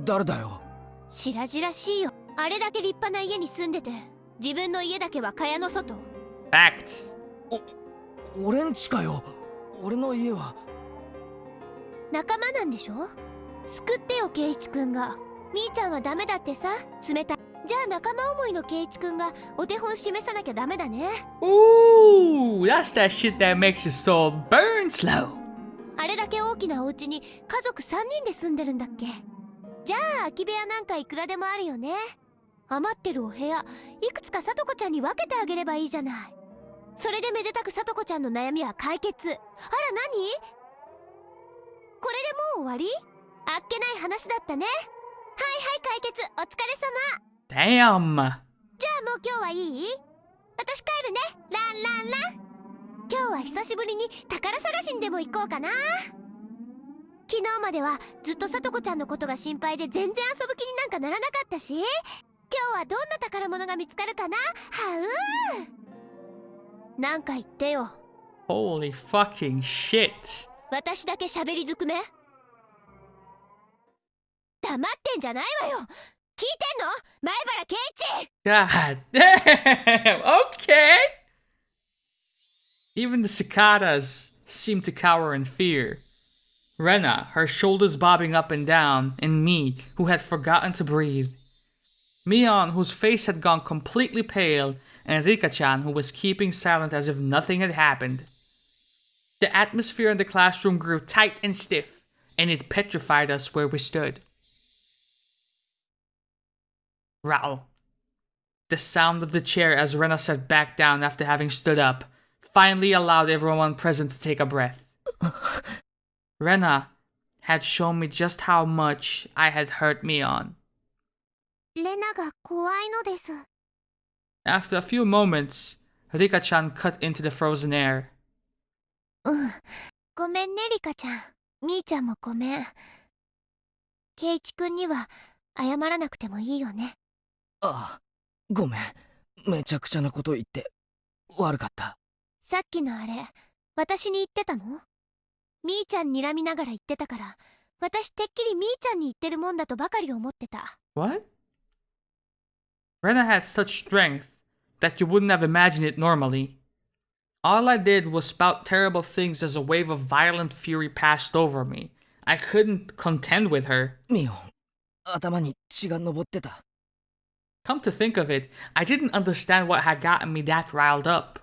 Speaker 3: 誰だよ。
Speaker 2: 白々しいよ。あれだけ立派な家に住んでて、自分の家だけは蚊帳の外。
Speaker 1: Facts.
Speaker 3: 俺んちかよ。俺の家は
Speaker 2: 仲間なんでしょ？救ってよケイチくんが。みーちゃんはダメだってさ、冷たい。じゃあ仲間思いのケイチくんがお手本示さなきゃダメだね。
Speaker 1: Ooh, that's that shit that makes your soul burn slow.
Speaker 2: あれだけ大きなお家に家族3人で住んでるんだっけ？じゃあ空き部屋なんかいくらでもあるよね。余ってるお部屋いくつかさとこちゃんに分けてあげればいいじゃない。それでめでたくさとこちゃんの悩みは解決。あら何？これでもう終わり？あっけない話だったね。はいはい、解決。お疲れ様。
Speaker 1: Damn.
Speaker 2: じゃあもう今日はいい？私帰るね。ランランラン。今日は久しぶりに宝探しにでも行こうかな。昨日まではずっとさとこちゃんのことが心配で全然遊ぶ気になんかならなかったし、今日はどんな宝物が見つかるかな。はうー。なんか言ってよ。
Speaker 1: Holy fucking shit.
Speaker 2: 私だけ喋りずくめ？黙ってんじゃないわよ。聞いてんの？前原圭一。
Speaker 1: God damn. Okay. Even the cicadas seemed to cower in fear. Rena, her shoulders bobbing up and down, and me, who had forgotten to breathe. Mion, whose face had gone completely pale, and Rika-chan, who was keeping silent as if nothing had happened. The atmosphere in the classroom grew tight and stiff, and it petrified us where we stood. Rattle. The sound of the chair as Rena sat back down after having stood up finally allowed everyone present to take a breath. Rena had shown me just how much I had hurt Mion.
Speaker 2: レナが怖いのです。
Speaker 1: After a few moments, Rika-chan cut into the frozen air.
Speaker 2: ごめんねリカちゃん。みーちゃんもごめん。ケイチくんには謝らなくてもいいよね。
Speaker 3: ああ、ごめん。めちゃくちゃなこと言って悪かった。
Speaker 2: さっきのあれ、私に言ってたの？みーちゃん睨みながら言ってたから、私てっきりみーちゃんに言ってるもんだとばかり思ってた。
Speaker 1: What? Rena had such strength that you wouldn't have imagined it normally. All I did was spout terrible things as a wave of violent fury passed over me. I couldn't contend with her.
Speaker 3: ミオン、頭に血が上ってた。
Speaker 1: Come to think of it, I didn't understand what had gotten me that riled up.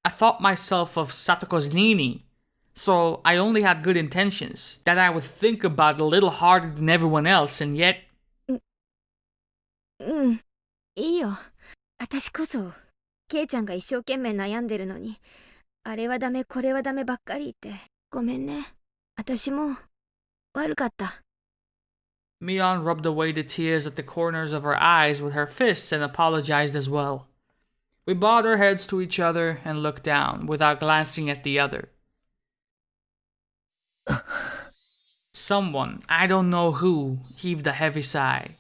Speaker 1: I thought myself of Satoko's Nini, so I only had good intentions, that I would think about a little harder than everyone else, and yet...
Speaker 6: うん、いいよ。私こそケイちゃんが一生懸命悩んでるのに、あれはダメこれはダメばっかり言ってごめんね。私も悪かった。
Speaker 1: Mion rubbed away the tears at the corners of her eyes with her fists and apologized as well. We bowed our heads to each other and looked down, without glancing at the other. Someone, I don't know who, heaved a heavy sigh.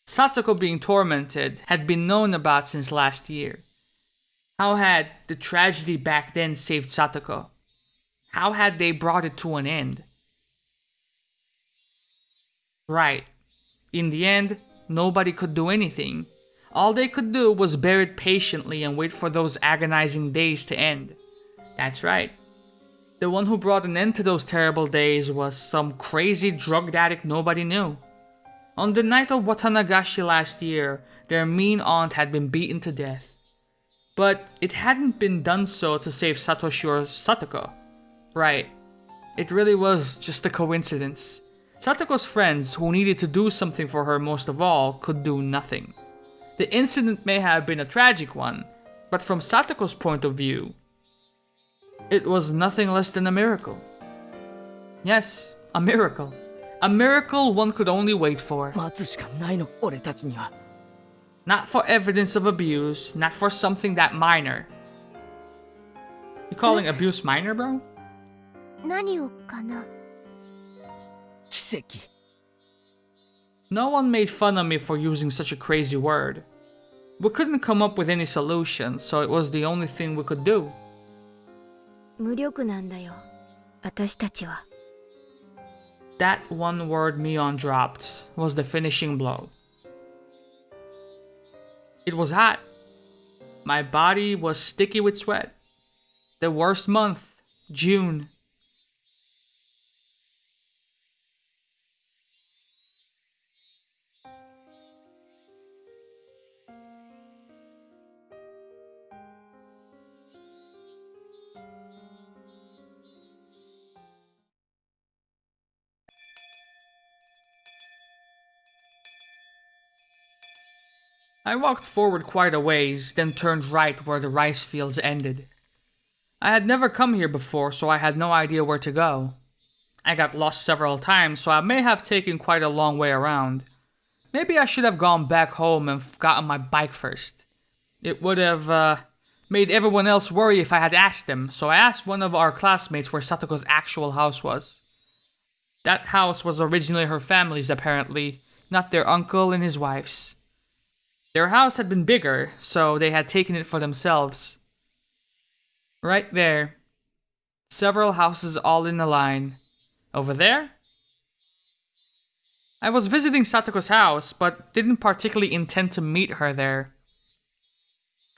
Speaker 1: Satoko being tormented had been known about since last year. How had the tragedy back then saved Satoko? How had they brought it to an end? Right. In the end, nobody could do anything. All they could do was bear it patiently and wait for those agonizing days to end. That's right. The one who brought an end to those terrible days was some crazy drug addict nobody knew. On the night of Watanagashi last year, their mean aunt had been beaten to death. But it hadn't been done so to save Satoshi or Satoko. Right. It really was just a coincidence. Satoko's friends, who needed to do something for her most of all, could do nothing. The incident may have been a tragic one, but from Satoko's point of view, it was nothing less than a miracle. Yes, a miracle. A miracle one could only wait for.
Speaker 3: 待つしかないの、俺たちには。
Speaker 1: Not for evidence of abuse, not for something that minor. You calling abuse minor, bro?
Speaker 2: 何をかな。
Speaker 3: 奇跡。
Speaker 1: No one made fun of me for using such a crazy word. We couldn't come up with any solution, so it was the only thing we could do.
Speaker 6: 無力なんだよ。私たちは。
Speaker 1: That one word Mion dropped was the finishing blow. It was hot. My body was sticky with sweat. The worst month, June. I walked forward quite a ways, then turned right where the rice fields ended. I had never come here before, so I had no idea where to go. I got lost several times, so I may have taken quite a long way around. Maybe I should have gone back home and gotten my bike first. It would have made everyone else worry if I had asked them, so I asked one of our classmates where Satoko's actual house was. That house was originally her family's apparently, not their uncle and his wife's. Their house had been bigger, so they had taken it for themselves. Right there. Several houses all in a line. Over there? I was visiting Satoko's house, but didn't particularly intend to meet her there.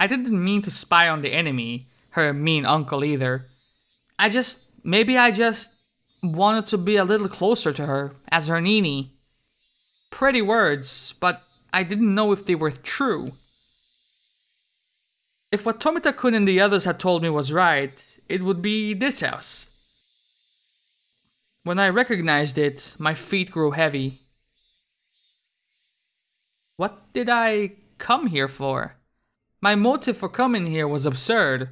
Speaker 1: I didn't mean to spy on the enemy, her mean uncle either. Maybe I just wanted to be a little closer to her, as her Nini. Pretty words, but I didn't know if they were true. If what Tomita-kun and the others had told me was right, it would be this house. When I recognized it, my feet grew heavy. What did I come here for? My motive for coming here was absurd.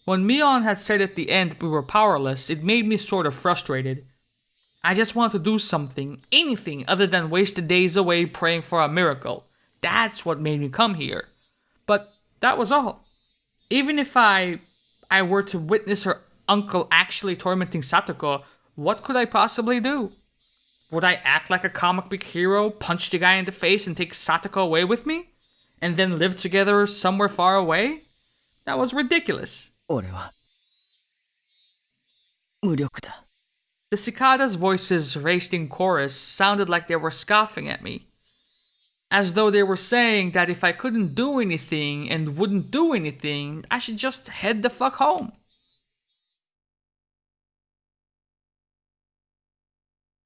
Speaker 1: When Mion had said at the end we were powerless, it made me sort of frustrated. I just wanted to do something, anything other than waste the days away praying for a miracle. That's what made me come here. But that was all. Even if I were to witness her uncle actually tormenting Satoko, what could I possibly do? Would I act like a comic book hero, punch the guy in the face and take Satoko away with me? And then live together somewhere far away? That was ridiculous.
Speaker 3: 俺は無力だ。
Speaker 1: The cicadas' voices raced in chorus sounded like they were scoffing at me. As though they were saying that if I couldn't do anything and wouldn't do anything, I should just head the fuck home.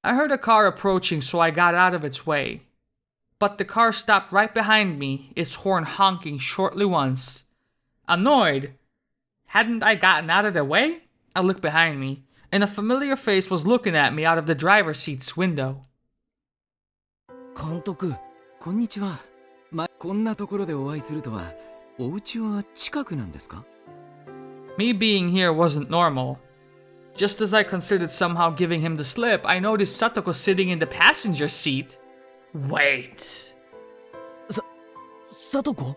Speaker 1: I heard a car approaching, so I got out of its way. But the car stopped right behind me, its horn honking shortly once. Annoyed, hadn't I gotten out of the way? I looked behind me, and a familiar face was looking at me out of the driver's seat's window.
Speaker 3: 監督、こんにちは。こんなところでお会いするとは、お家は近くなんですか?
Speaker 1: Me being here wasn't normal. Just as I considered somehow giving him the slip, I noticed Satoko sitting in the passenger seat. Wait.
Speaker 3: Satoko?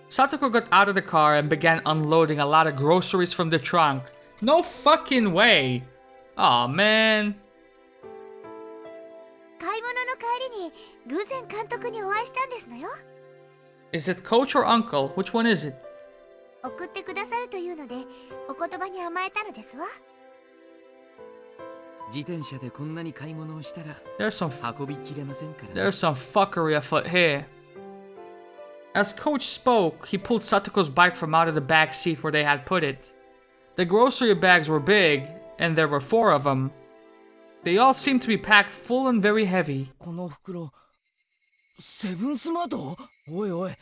Speaker 1: Satoko got out of the car and began unloading a lot of groceries from the trunk. No fucking way. Aw, man.
Speaker 2: 買い物の帰りに偶然監督にお会いしたんですのよ。
Speaker 1: Is it coach or uncle? Which one is it?
Speaker 2: 送ってくださるというのでお言葉に甘えたのですわ。
Speaker 3: 自転車でこんなに買い物をしたら
Speaker 1: There's some
Speaker 3: 運びきれませんからね。
Speaker 1: There's some fuckery afoot here. As Coach spoke, he pulled Satoko's bike from out of the back seat where they had put it. The grocery bags were big, and there were 4 of them. They all seemed to be packed full and very heavy.
Speaker 3: この袋、セブンスマート？おいおい、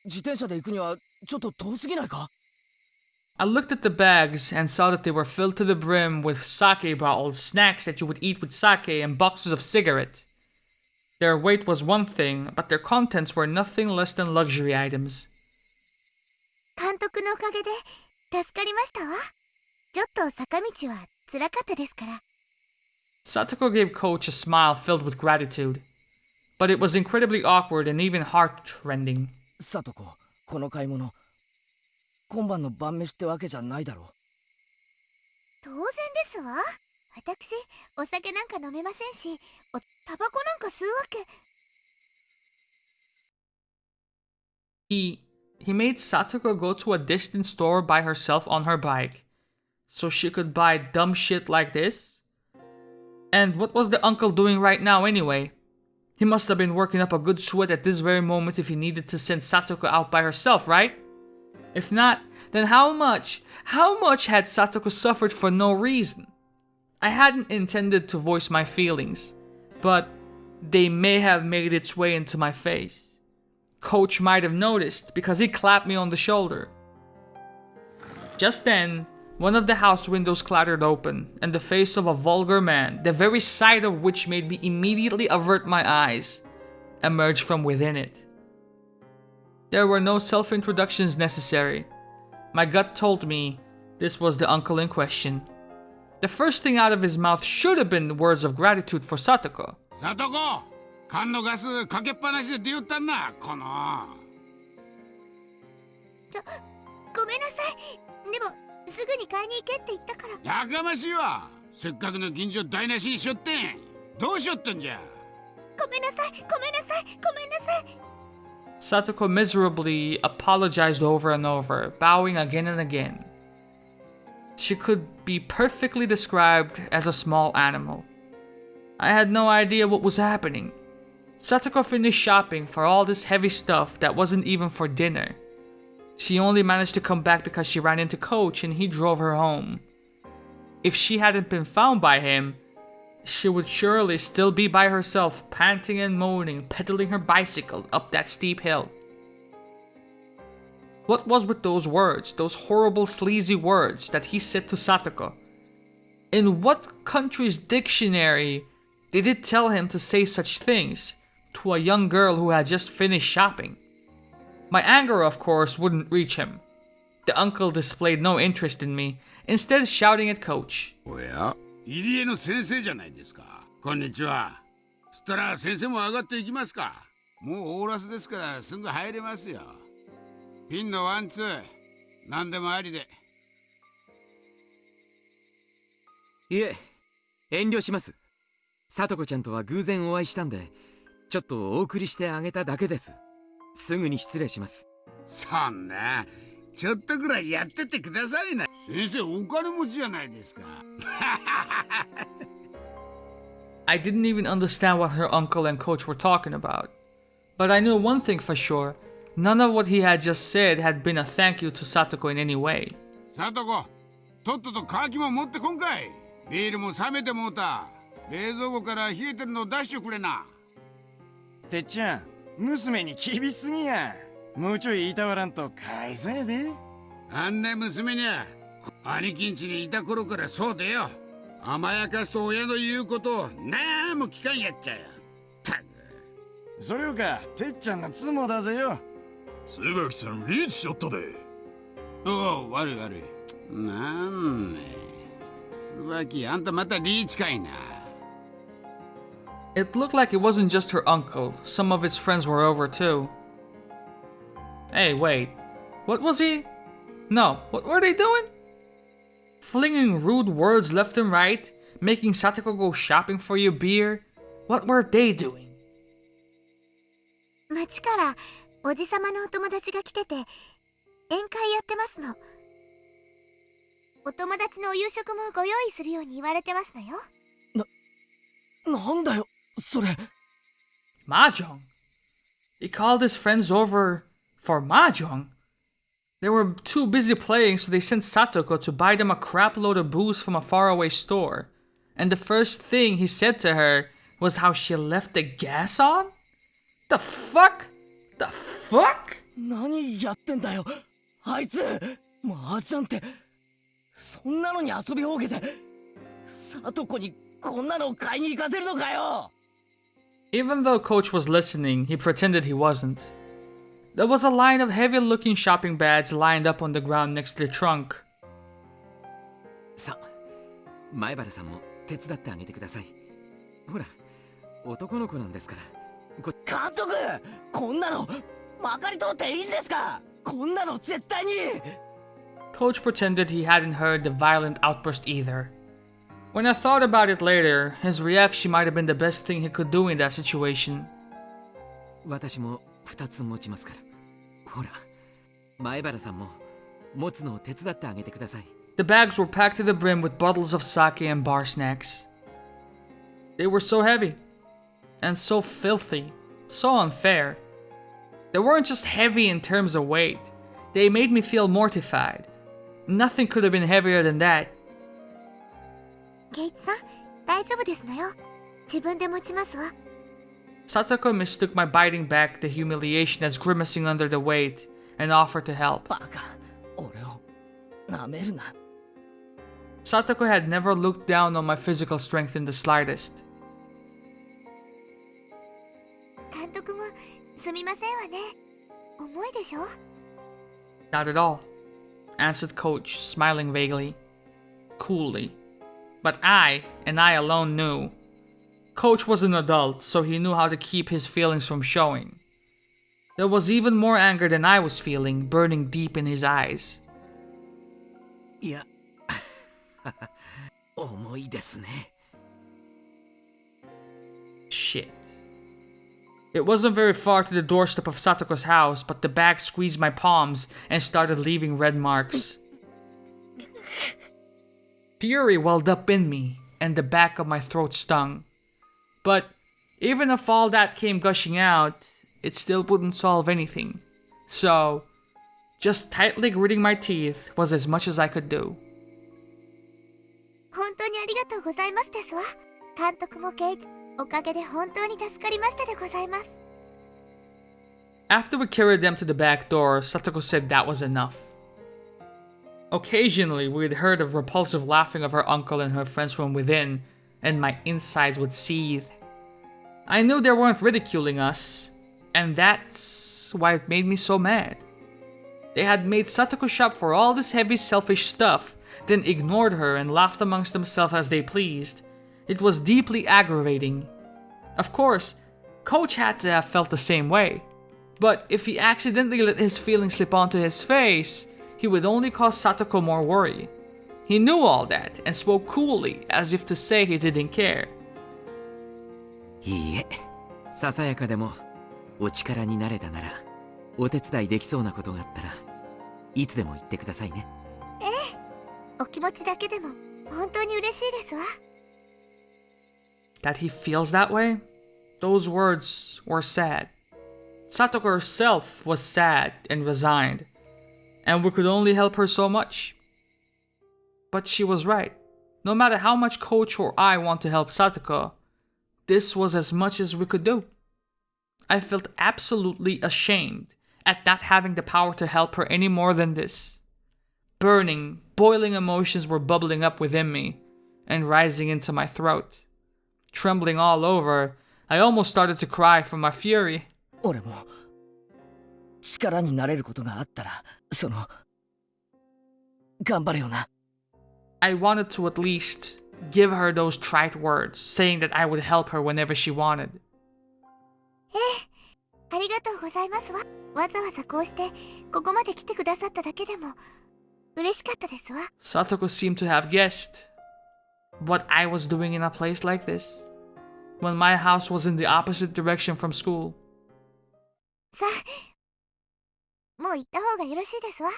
Speaker 3: 自転車で行くにはちょっと遠すぎないか?
Speaker 1: I looked at the bags and saw that they were filled to the brim with sake bottles, snacks that you would eat with sake, and boxes of cigarettes. Their weight was one thing, but their contents were nothing less than luxury items.
Speaker 2: 監督のおかげで助かりましたわ。ちょっと坂道は辛かったですから。
Speaker 1: Satoko gave Coach a smile filled with gratitude, but it was incredibly awkward and even heart-rending.
Speaker 3: サトコ、この買い物、今晩の晩飯ってわけじゃないだろう。
Speaker 2: 当然ですわ。私、お酒なんか飲めませんし、タバコなんか吸うわけ。
Speaker 1: He made Satoko go to a distant store by herself on her bike, so she could buy dumb shit like this? And what was the uncle doing right now anyway? He must have been working up a good sweat at this very moment if he needed to send Satoko out by herself, right? If not, then how much had Satoko suffered for no reason? I hadn't intended to voice my feelings, but they may have made its way into my face. Coach might have noticed because he clapped me on the shoulder. Just then, one of the house windows clattered open, and the face of a vulgar man, the very sight of which made me immediately avert my eyes, emerged from within it. There were no self-introductions necessary. My gut told me this was the uncle in question. The first thing out of his mouth should have been words of gratitude for Satoko.
Speaker 7: サトコ、缶のガスかけっぱなしで出よったんな、この。
Speaker 2: ごめんなさい。でもすぐに買いに行けって言ったから。
Speaker 7: やかましいわ。せっかくの銀座台無しにしよってん。どうしよったんじゃ。
Speaker 2: ごめんなさい。ごめんなさい。ごめんなさい。
Speaker 1: Satoko miserably apologized over and over, bowing again and again. She could be perfectly described as a small animal. I had no idea what was happening. Satoko finished shopping for all this heavy stuff that wasn't even for dinner. She only managed to come back because she ran into Coach and he drove her home. If she hadn't been found by him, she would surely still be by herself, panting and moaning, pedaling her bicycle up that steep hill. What was with those words, those horrible sleazy words that he said to Satoko? In what country's dictionary did it tell him to say such things to a young girl who had just finished shopping? My anger, of course, wouldn't reach him. The uncle displayed no interest in me, instead shouting at Coach.
Speaker 7: おや、入江の先生じゃないですか。こんにちは。そしたら先生も上がっていきますか。もうオーラスですからすぐ入れますよ。ピンのワンツー、何でもありで。
Speaker 3: いえ、遠慮します。サトコちゃんとは偶然お会いしたんで、ちょっとお送りしてあげただけです。すぐに失礼します。
Speaker 7: そんな、ちょっとぐらいやってってくださいな。先生お金持ちじゃないですか。
Speaker 1: I didn't even understand what her uncle and coach were talking about. But I knew one thing for sure. None of what he had just said had been a thank you to Satoko in any way.
Speaker 7: さとこ、とっととカキも持ってこんかい。ビールも冷めてもうた。冷蔵庫から冷えてるの出してくれな。
Speaker 8: てっちゃん、娘に厳しすぎや。もうちょいいたわらんとかいそうやで。
Speaker 7: あんな娘にゃ、兄貴んちにいた頃からそうでよ。甘やかすと親の言うことをなんも聞かんやっちゃよ。たく。
Speaker 8: それよか、てっちゃんの妻だぜよ。
Speaker 9: 椿さんリーチしちゃったで。
Speaker 7: おお、悪い悪い。なんね。椿、あんたまたリーチかいな。
Speaker 1: It looked like it wasn't just her uncle. Some of his friends were over too. Hey, wait. What was he? No, what were they doing? Flinging rude words left and right? Making Satoko go shopping for your beer? What were they doing?
Speaker 2: 町からおじさまのお友達が来てて宴会やってますの。お友達のお夕食もご用意するように言われてますのよ。
Speaker 3: なんだよそれ。
Speaker 1: Mahjong? He called his friends over for Mahjong? They were too busy playing, so they sent Satoko to buy them a crap load of booze from a faraway store. And the first thing he said to her was how she left the gas on? The fuck? The fuck?
Speaker 3: 何やってんだよあいつ。麻雀ってそんなのに遊びほうけてサトコにこんなの買いに行かせるのかよ。
Speaker 1: Even though Coach was listening, he pretended he wasn't. There was a line of heavy-looking shopping bags lined up on the ground next to the trunk.
Speaker 10: さあ、前原さんも手伝ってあげてください。ほら、男の子なんですから。
Speaker 3: 監督、こんなのまかり通っていいんですか。こんなの絶対に。
Speaker 1: Coach pretended he hadn't heard the violent outburst either. When I thought about it later, his reaction might have been the best thing he could do in that situation.
Speaker 10: 私も2つ持ちますから。ほら、前原さんも持つのを手伝ってあげてください。
Speaker 1: The bags were packed to the brim with bottles of sake and bar snacks. They were so heavy, and so filthy, so unfair. They weren't just heavy in terms of weight, they made me feel mortified. Nothing could have been heavier than that.
Speaker 2: ケイチさん、大丈夫ですのよ。自分で持ちますわ。
Speaker 1: Satoko mistook my biting back the humiliation as grimacing under the weight and offered to help.
Speaker 3: バカ、俺をなめるな。
Speaker 1: Satoko had never looked down on my physical strength in the slightest.
Speaker 2: 監督もすみませんわね。重いでしょ。
Speaker 1: Not at all, answered Coach, smiling vaguely, coolly. But I, and I alone knew. Coach was an adult, so he knew how to keep his feelings from showing. There was even more anger than I was feeling, burning deep in his eyes.
Speaker 10: いや、重いですね。
Speaker 1: Shit. It wasn't very far to the doorstep of Satoko's house, but the bag squeezed my palms and started leaving red marks. Fury welled up in me, and the back of my throat stung. But even if all that came gushing out, it still wouldn't solve anything. So, just tightly gritting my teeth was as much as I could do.
Speaker 2: 本当にありがとうございますですわ。監督もケイチ、おかげで本当に助かりましたでございます。
Speaker 1: After we carried them to the back door, Satoko said that was enough. Occasionally, we'd heard of repulsive laughing of her uncle and her friends from within, and my insides would seethe. I knew they weren't ridiculing us, and that's why it made me so mad. They had made Satoko shop for all this heavy, selfish stuff, then ignored her and laughed amongst themselves as they pleased. It was deeply aggravating. Of course, Coach had to have felt the same way. But if he accidentally let his feelings slip onto his face, he would only cause Satoko more worry. He knew all that and spoke coolly, as if to say he didn't care.
Speaker 10: いいえ、ささやかでもお力になれたなら、お手伝いできそうなことがあったらいつでも言ってくださいね。
Speaker 2: ええ、お気持ちだけでも本当に嬉しいですわ。
Speaker 1: that he feels that way? Those words were sad. Satoko herself was sad and resigned, and we could only help her so much. But she was right. No matter how much Coach or I want to help Satoko, this was as much as we could do. I felt absolutely ashamed at not having the power to help her any more than this. Burning, boiling emotions were bubbling up within me and rising into my throat. Trembling all over, I almost started to cry from my fury.
Speaker 3: 俺も力になれることがあったら、頑張れよな。
Speaker 1: I wanted to at least give her those trite words, saying that I would help her whenever she wanted.
Speaker 2: ありがとうございますわ。わざわざこうしてここまで来てくださっただけでも嬉しかったですわ。
Speaker 1: Satoko seemed to have guessed what I was doing in a place like this, when my house was in the opposite direction from school.
Speaker 2: さあ、もう行った方がよろしいですわ。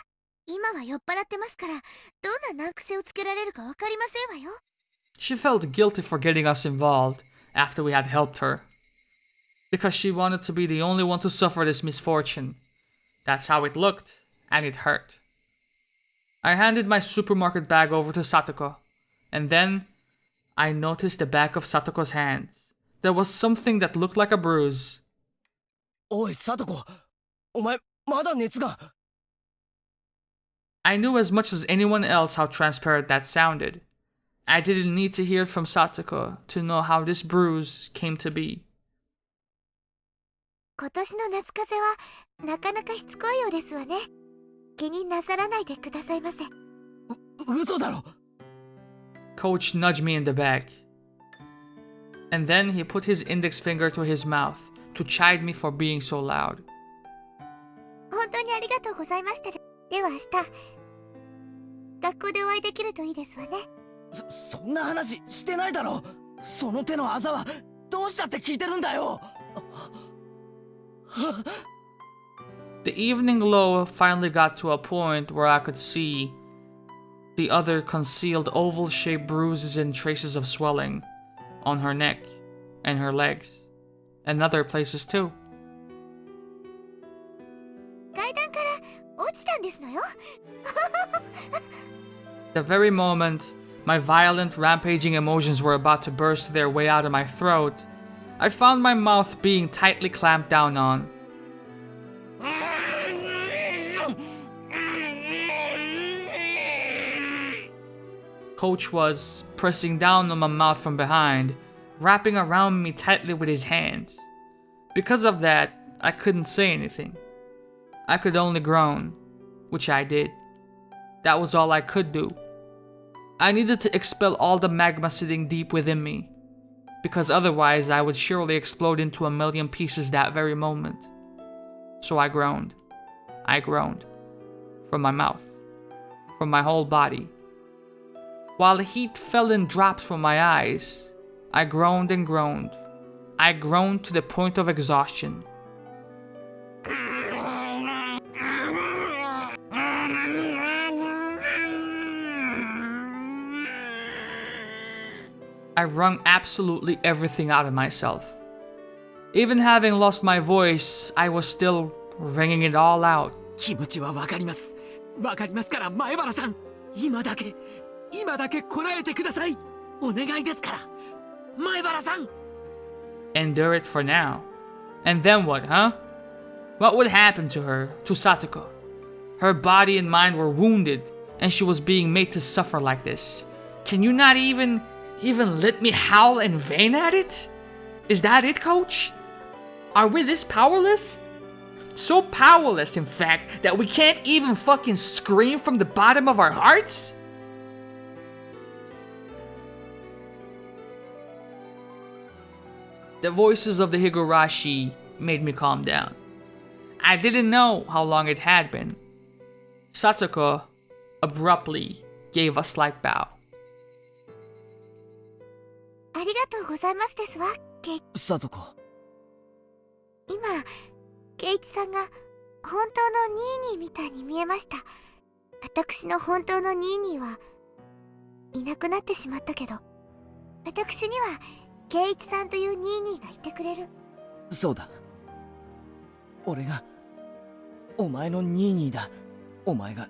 Speaker 2: 今は酔っ払ってますから、どんな難癖をつけられるかわかりませんわよ。
Speaker 1: She felt guilty for getting us involved after we had helped her, because she wanted to be the only one to suffer this misfortune. That's how it looked, and it hurt. I handed my supermarket bag over to Satoko, and then I noticed the back of Satoko's hand. There was something that looked like a bruise.
Speaker 3: おい、サトコ、お前まだ熱が。
Speaker 1: I knew as much as anyone else how transparent that sounded. I didn't need to hear it from Satoko to know how this bruise came to be.
Speaker 2: 今年の夏風邪はなかなかしつこいようですわね。気になさらないでくださいませ。
Speaker 3: 嘘だろ。
Speaker 1: Coach nudged me in the back. And then he put his index finger to his mouth to chide me for being so loud.
Speaker 2: 本当にありがとうございました。では明日、学校でお会いできるといいですわね。
Speaker 3: そんな話してないだろ。その手のあざはどうしたって聞いてるんだよ。
Speaker 1: The evening glow finally got to a point where I could see the other concealed oval-shaped bruises and traces of swelling on her neck and her legs, and other places too.
Speaker 2: 階段から落ちたんですのよ。
Speaker 1: The very moment my violent, rampaging emotions were about to burst their way out of my throat, I found my mouth being tightly clamped down on. Coach was pressing down on my mouth from behind, wrapping around me tightly with his hands. Because of that, I couldn't say anything. I could only groan, which I did. That was all I could do. I needed to expel all the magma sitting deep within me, because otherwise I would surely explode into a million pieces that very moment. So I groaned. I groaned. From my mouth. From my whole body. While the heat fell in drops from my eyes, I groaned and groaned. I groaned to the point of exhaustion. I wrung absolutely everything out of myself. Even having lost my voice, I was still wringing it all out.
Speaker 10: 気持ちはわかります。わかりますから前原さん、今だけこらえてください。お願いですから、前原さん。
Speaker 1: Endure it for now. And then what, huh? What would happen to her, to Satoko? Her body and mind were wounded, and she was being made to suffer like this. Can you not even let me howl in vain at it? Is that it, Coach? Are we this powerless? So powerless, in fact, that we can't even fucking scream from the bottom of our hearts? The voices of the Higurashi made me calm down. I didn't know how long it had been. Satoko abruptly gave a slight bow.
Speaker 2: ありがとうございますですわ、
Speaker 3: サトコ。
Speaker 2: 今、ケイチさんが本当のニーニーみたいに見えました。私の本当のニーニーはいなくなってしまったけど、私には圭一さんというニーニーがいてくれる。
Speaker 3: そうだ。俺がお前のニーニーだ。お前が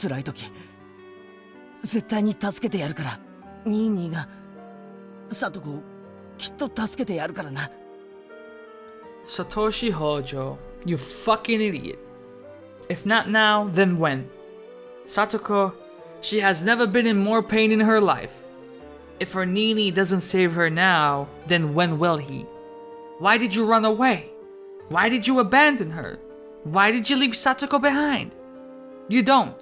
Speaker 3: 辛い時絶対に助けてやるから。ニーニーが聡子をきっと助けてやるからな。
Speaker 1: Satoshi Hojo, you fucking idiot. If not now, then when? Satoko, she has never been in more pain in her life. If her Nini doesn't save her now, then when will he? Why did you run away? Why did you abandon her? Why did you leave Satoko behind? You don't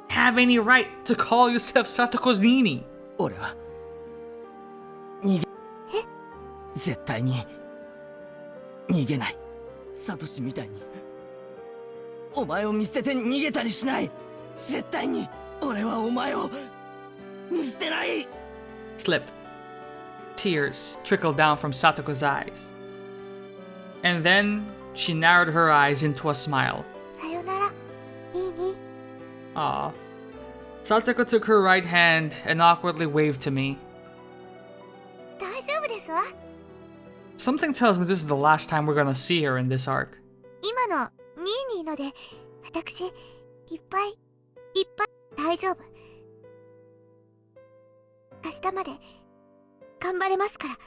Speaker 1: have any right to call yourself Satoko's Nini.
Speaker 3: 俺は逃げ絶対に逃げない。サトシみたいにお前を見捨てて逃げたりしない。絶対に俺はお前を見捨てない。
Speaker 1: Slip. Tears trickled down from Satoko's eyes. And then she narrowed her eyes into a smile.
Speaker 2: さよなら、ニーニー。
Speaker 1: Aw. Satoko took her right hand and awkwardly waved to me.
Speaker 2: 大丈夫ですわ。
Speaker 1: Something tells me this is the last time we're gonna see her in this arc.
Speaker 2: 今のニーニーので、私、いっぱい大丈夫。明日まで頑張れますから。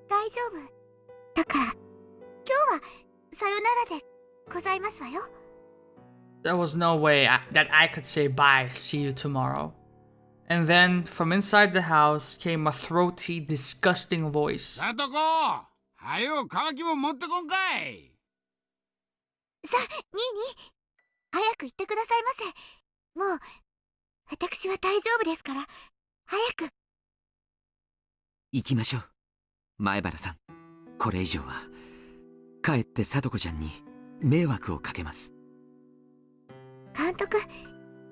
Speaker 2: 大丈夫。だから、今日はさよならでございますわよ。
Speaker 1: There was no way that I could say bye, see you tomorrow. And then, from inside the house came a throaty, disgusting voice.
Speaker 7: サトコ、はよ乾きも持ってこんかい。
Speaker 2: さあ、ニーニー、早く行ってくださいませ。もう、私は大丈夫ですから、早く。
Speaker 10: 行きましょう前原さん。これ以上はかえって聡子ちゃんに迷惑をかけます。
Speaker 2: 監督、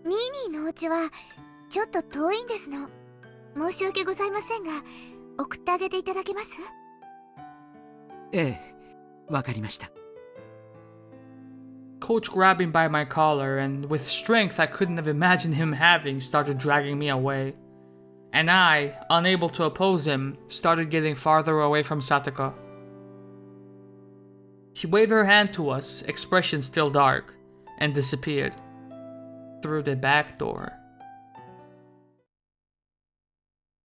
Speaker 2: ニーニーのお家はちょっと遠いんですの。申し訳ございませんが、送ってあげていただけます？
Speaker 10: ええ、わかりました。
Speaker 1: Coach grabbed me by my collar and, with strength I couldn't have imagined him having, started dragging me away. And I, unable to oppose him, started getting farther away from Satoko. She waved her hand to us, expression still dark, and disappeared through the back door.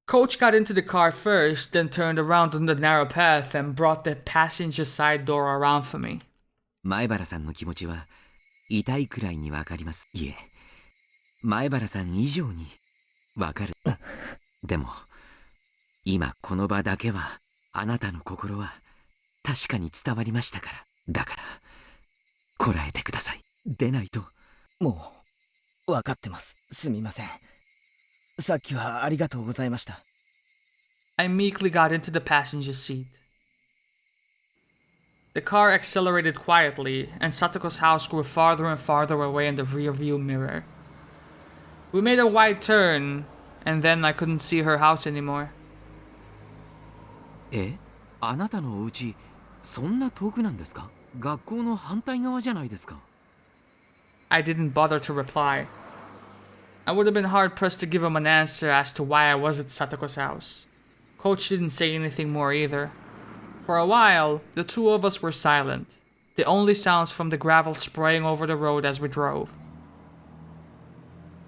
Speaker 1: Coach got into the car first, then turned around on the narrow path and brought the passenger side door around for me.
Speaker 10: 前原さんの気持ちは痛いくらいにわかります。いえ、前原さん以上にわかる。でも今この場だけはあなたの心は確かに伝わりましたから。だからこらえてください。でないと。
Speaker 3: もう分かってます。すみません。さっきはありがとうございました。
Speaker 1: I meekly got into the passenger seat. The car accelerated quietly, and Satoko's house grew farther and farther away in the rearview mirror. We made a wide turn, and then I couldn't see her house anymore.
Speaker 10: え、あなたのお家そんな遠くなんですか？学校の反対側じゃないですか。
Speaker 1: I didn't bother to reply. I would have been hard-pressed to give him an answer as to why I was at Satoko's house. Coach didn't say anything more either. For a while, the two of us were silent, the only sounds from the gravel spraying over the road as we drove.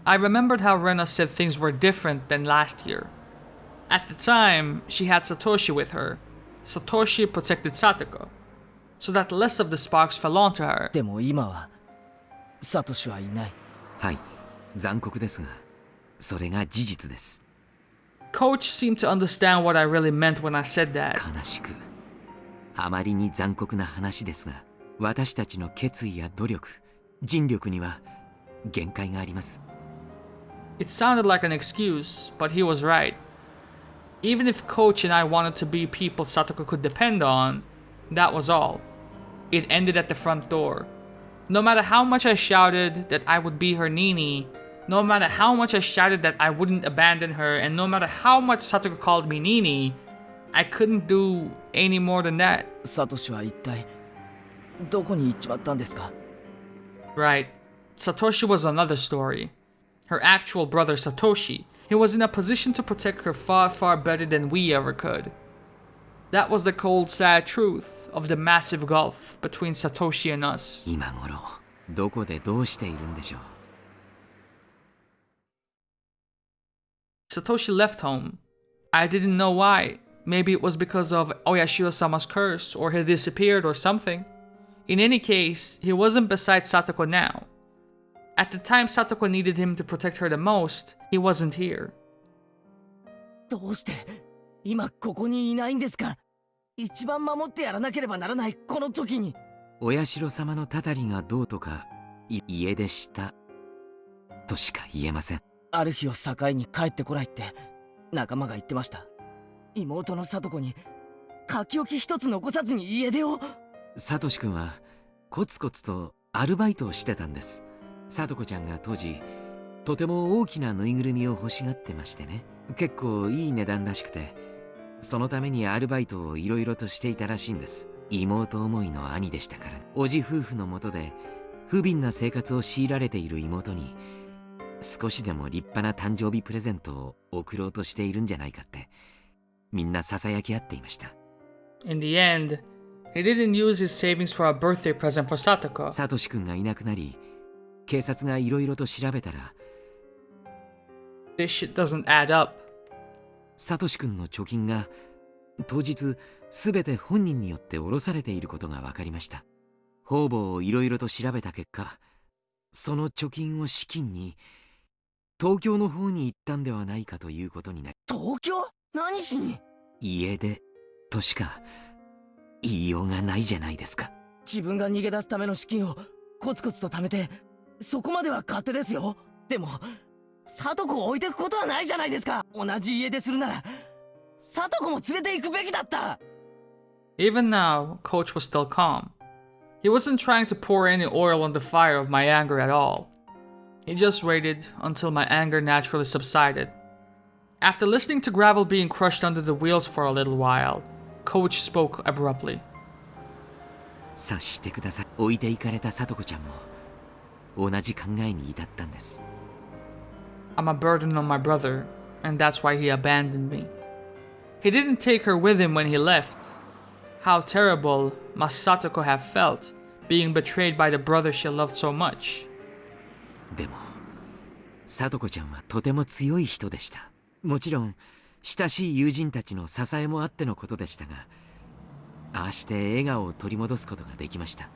Speaker 1: I remembered how Rena said things were different than last year. At the time, she had Satoshi with her. Satoshi protected Satoko, so that less of the sparks fell onto her.
Speaker 3: でも今はサトシはいない。
Speaker 10: はい、残酷ですが、それが事実です。
Speaker 1: Coach seemed to understand what I really meant when I said that.
Speaker 10: 悲しく、あまりに残酷な話ですが、私たちの決意や努力、尽力には限界があります。
Speaker 1: It sounded like an excuse, but he was right. Even if Coach and I wanted to be people Satoko could depend on, that was all. It ended at the front door. No matter how much I shouted that I would be her Nini, no matter how much I shouted that I wouldn't abandon her, and no matter how much Satoko called me Nini, I couldn't do any more than that.
Speaker 3: サトシは一体どこに行っちまったんですか？
Speaker 1: Right. Satoshi was another story. her actual brother Satoshi, he was in a position to protect her far, far better than we ever could. That was the cold, sad truth of the massive gulf between Satoshi and us.
Speaker 10: 今頃どこでどうしているんでしょう。
Speaker 1: Satoshi left home. I didn't know why. Maybe it was because of Oyashiro-sama's curse, or he disappeared or something. In any case, he wasn't beside Satoko now. At the time Satoko needed him to protect her the most, he wasn't here.
Speaker 3: どうして今ここにいないんですか。一番守ってやらなければならないこの時に。
Speaker 10: お社様のたたりがどうとか家出したとしか言えません。
Speaker 3: ある日を境に帰ってこないって仲間が言ってました。妹の聡子に書き置き一つ残さずに家出を。
Speaker 10: サトシ君はコツコツとアルバイトをしてたんです。聡子ちゃんが当時とても大きなぬいぐるみを欲しがってましてね。結構いい値段らしくて、そのためにアルバイトをいろいろとしていたらしいんです。妹思いの兄でしたから。おじ夫婦のもとで不憫な生活を強いられている妹に少しでも立派な誕生日プレゼントを贈ろうとしているんじゃないかってみんなささやき合っていました。
Speaker 1: In the end, he didn't use his savings for a birthday present for Satoko.
Speaker 10: サトシ君がいなくなり、警察がいろいろと調べたら
Speaker 1: This shit doesn't add up.
Speaker 10: サトシ君の貯金が当日すべて本人によって下ろされていることが分かりました。方々をいろいろと調べた結果、その貯金を資金に東京の方に行ったんではないかということになり。
Speaker 3: 東京？何しに？
Speaker 10: 家出としか言いようがないじゃないですか。
Speaker 3: 自分が逃げ出すための資金をコツコツと貯めて、そこまでは勝手ですよ。でも聡子を置いてくことはないじゃないですか。同じ家出するなら聡子も連れて行くべきだった。
Speaker 1: Even now, Coach was still calm. He wasn't trying to pour any oil on the fire of my anger at all. He just waited until my anger naturally subsided. After listening to gravel being crushed under the wheels for a little while, Coach spoke abruptly.
Speaker 10: 察してください。置いていかれた聡子ちゃんも同じ考えに至ったんです。
Speaker 1: I'm a burden on my brother, and that's why he abandoned me. He didn't take her with him when he left. How terrible must Satoko have felt, being betrayed by the brother she loved so much.
Speaker 10: でも聡子ちゃんはとても強い人でした。もちろん親しい友人たちの支えもあってのことでしたが、ああして笑顔を取り戻すことができました。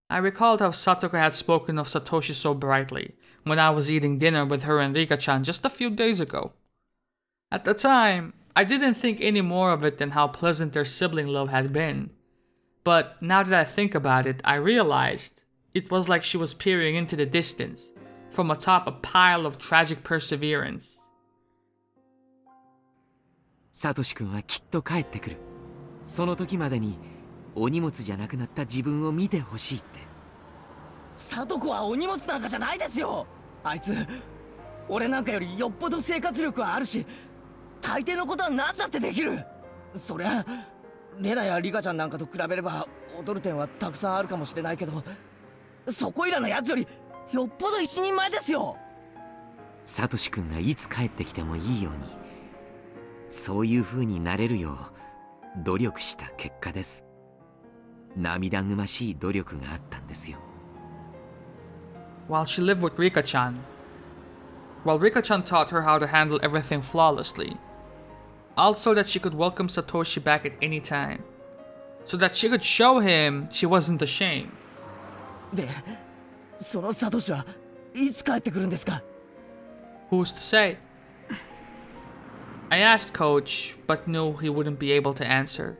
Speaker 1: I recalled how Satoko had spoken of Satoshi so brightly when I was eating dinner with her and Rika-chan just a few days ago. At the time, I didn't think any more of it than how pleasant their sibling love had been. But now that I think about it, I realized it was like she was peering into the distance from atop a pile of tragic perseverance.
Speaker 10: サトシ君はきっと帰ってくる。その時までにお荷物じゃなくなった自分を見てほしいって。
Speaker 3: 聡子はお荷物なんかじゃないですよ。あいつ俺なんかよりよっぽど生活力はあるし、大抵のことは何だってできる。そりゃレナやリカちゃんなんかと比べれば踊る点はたくさんあるかもしれないけど、そこいらのやつよりよっぽど一人前ですよ。
Speaker 10: サトシ君がいつ帰ってきてもいいように、そういう風になれるよう努力した結果です。涙ぐましい努力があったんですよ。
Speaker 1: While she lived with Rika-chan, while Rika-chan taught her how to handle everything flawlessly, also that she could welcome Satoshi back at any time, so that she could show him she wasn't ashamed.
Speaker 3: で、そのサトシはいつ帰ってくるんですか？
Speaker 1: Who's to say? I asked Coach, but knew he wouldn't be able to answer.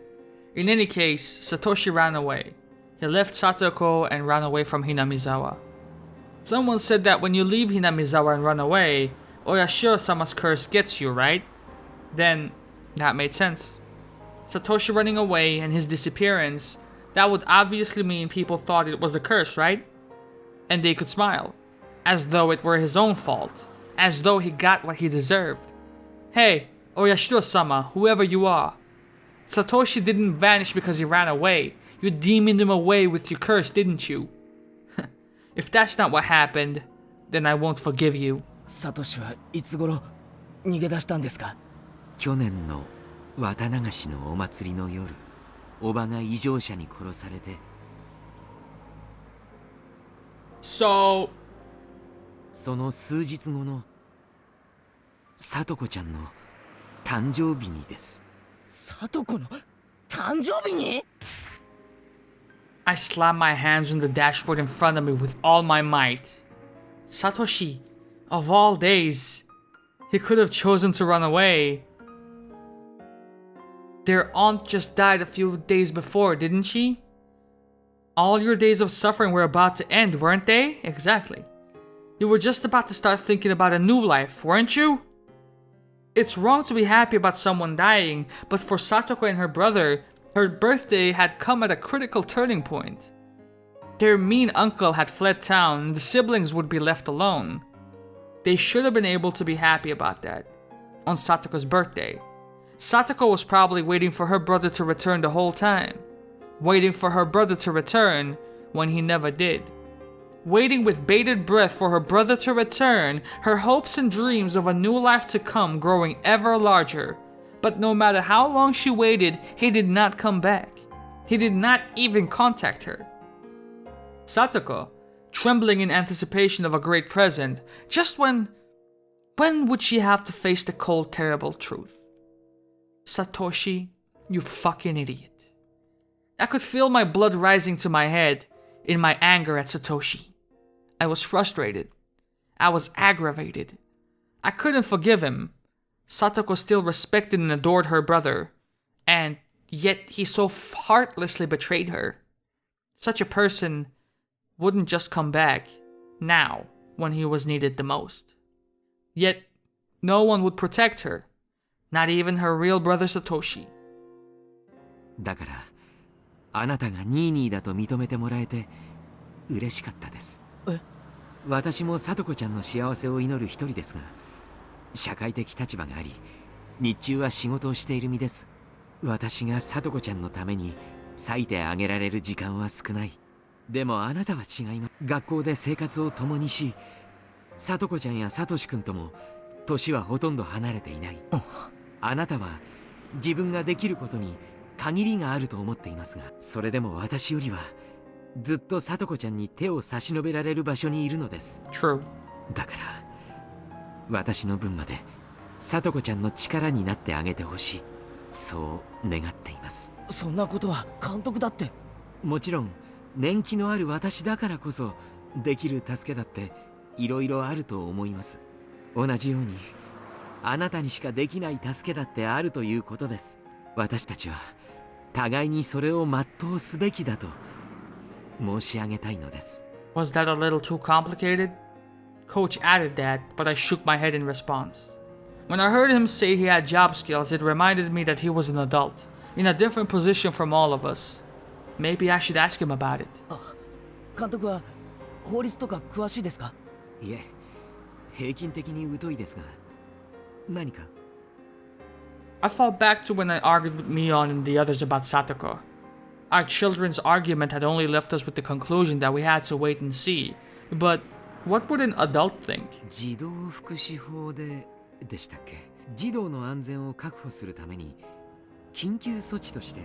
Speaker 1: In any case, Satoshi ran away. He left Satoko and ran away from Hinamizawa. Someone said that when you leave Hinamizawa and run away, Oyashiro-sama's curse gets you, right? Then, that made sense. Satoshi running away and his disappearance, that would obviously mean people thought it was the curse, right? And they could smile. As though it were his own fault. As though he got what he deserved. Hey, Oyashiro-sama, whoever you are. Satoshi didn't vanish because he ran away. You demoned him away with your curse, didn't you? If that's not what happened, then I won't forgive you.
Speaker 3: サトシはいつ頃逃げ出したんですか？
Speaker 10: 去年の綿流しのお祭りの夜、おばが異常者に殺されて。
Speaker 1: So...
Speaker 10: その数日後のさとこちゃんの誕生日にです。
Speaker 3: さとこの誕生日に？
Speaker 1: I slammed my hands on the dashboard in front of me with all my might. Satoshi, of all days, he could have chosen to run away. Their aunt just died a few days before, didn't she? All your days of suffering were about to end, weren't they? Exactly. You were just about to start thinking about a new life, weren't you? It's wrong to be happy about someone dying, but for Satoko and her brother, her birthday had come at a critical turning point. Their mean uncle had fled town, and the siblings would be left alone. They should have been able to be happy about that. On Satoko's birthday. Satoko was probably waiting for her brother to return the whole time. Waiting for her brother to return when he never did. Waiting with bated breath for her brother to return, her hopes and dreams of a new life to come growing ever larger. But no matter how long she waited, he did not come back. He did not even contact her. Satoko, trembling in anticipation of a great present, just when would she have to face the cold, terrible truth? Satoshi, you fucking idiot. I could feel my blood rising to my head in my anger at Satoshi. I was frustrated. I was aggravated. I couldn't forgive him. Satoko still respected and adored her brother, and yet he so heartlessly betrayed her. Such a person wouldn't just come back now when he was needed the most. Yet no one would protect her, not even her real brother Satoshi.
Speaker 10: だからあなたがニーニーだと認めてもらえて嬉しかったです。私もさとこちゃんの幸せを祈る一人ですが、社会的立場があり、日中は仕事をしている身です。私がさとこちゃんのために割いてあげられる時間は少ない。でもあなたは違います。学校で生活を共にし、さとこちゃんやさとしくんとも年はほとんど離れていない。あなたは自分ができることに限りがあると思っていますが、それでも私よりはずっとさとこちゃんに手を差し伸べられる場所にいるのです。
Speaker 1: True.
Speaker 10: だから私の分までさとこちゃんの力になってあげてほしい、そう願っています。
Speaker 3: そんなことは監督だって。
Speaker 10: もちろん年季のある私だからこそできる助けだっていろいろあると思います。同じようにあなたにしかできない助けだってあるということです。私たちは互いにそれを全うすべきだと申し上げたいのです。
Speaker 1: Was that a little too complicated? Coach added that, but I shook my head in response. When I heard him say he had job skills, it reminded me that he was an adult, in a different position from all of us. Maybe I should ask him about it.
Speaker 3: 監督は法律とか詳しいですか？
Speaker 10: いえ、平均的に疎いですが、何か？
Speaker 1: I thought back to when I argued with Mion and the others about Satoko. Our children's argument had only left us with the conclusion that we had to wait and see. But what would an adult think?
Speaker 10: 児童福祉法でしたっけ？児童の安全を確保するために緊急措置として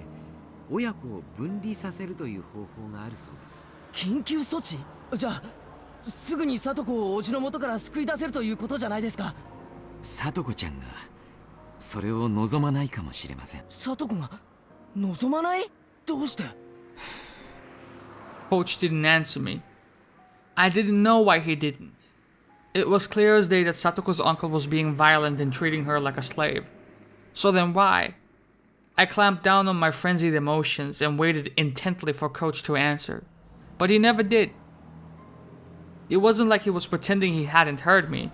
Speaker 10: 親子を分離させるという方法があるそうです。
Speaker 3: 緊急措置？じゃあすぐにサトコをおじの元から救い出せるということじゃないですか。
Speaker 10: サトコちゃんがそれを望まないかもしれません。
Speaker 3: サトコが望まない？どうして？
Speaker 1: Coach didn't answer me. I didn't know why he didn't. It was clear as day that Satoko's uncle was being violent and treating her like a slave. So then why? I clamped down on my frenzied emotions and waited intently for Coach to answer. But he never did. It wasn't like he was pretending he hadn't heard me.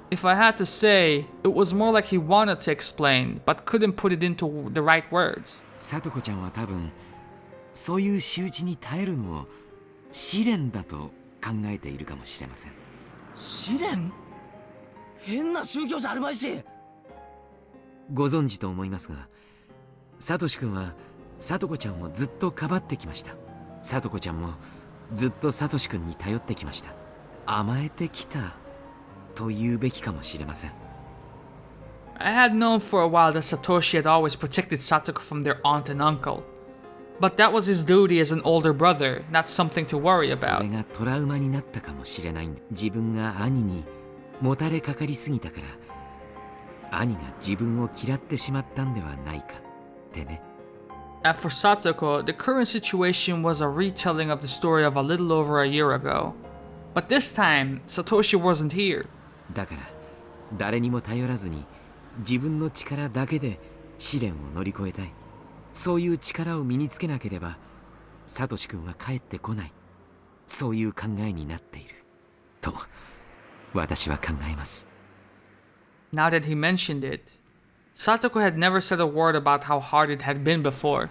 Speaker 1: If I had to say, it was more like he wanted to explain, but couldn't put it into the right words.
Speaker 10: サトコちゃんは多分そういう仕打ちに耐えるのを試練だと考えているかもしれません。
Speaker 3: 試練？変な宗教じゃあるまいし。
Speaker 10: ご存知と思いますが、サトシ君はさとこちゃんをずっとかばってきました。さとこちゃんもずっとサトシ君に頼ってきました。甘えてきたと言うべきかもしれません。
Speaker 1: I had known for a while that Satoshi had always protected Satoko from their aunt and uncle. But that was his duty as an older brother, not something to worry
Speaker 10: それ
Speaker 1: about.
Speaker 10: がトラウマになったかもしれないんで、自分が兄にもたれかかりすぎたから兄が自分を嫌ってしまったんではないかってね。
Speaker 1: And for Satoko, the current situation was a retelling of the story of a little over a year ago. But this time, Satoshi wasn't here.
Speaker 10: だから誰にも頼らずに自分の力だけで試練を乗り越えたい。そういう力を身につけなければサトシ君は帰ってこない。そういう考えになっていると私は考えます。
Speaker 1: Now that he mentioned it, Satoko had never said a word about how hard it had been before.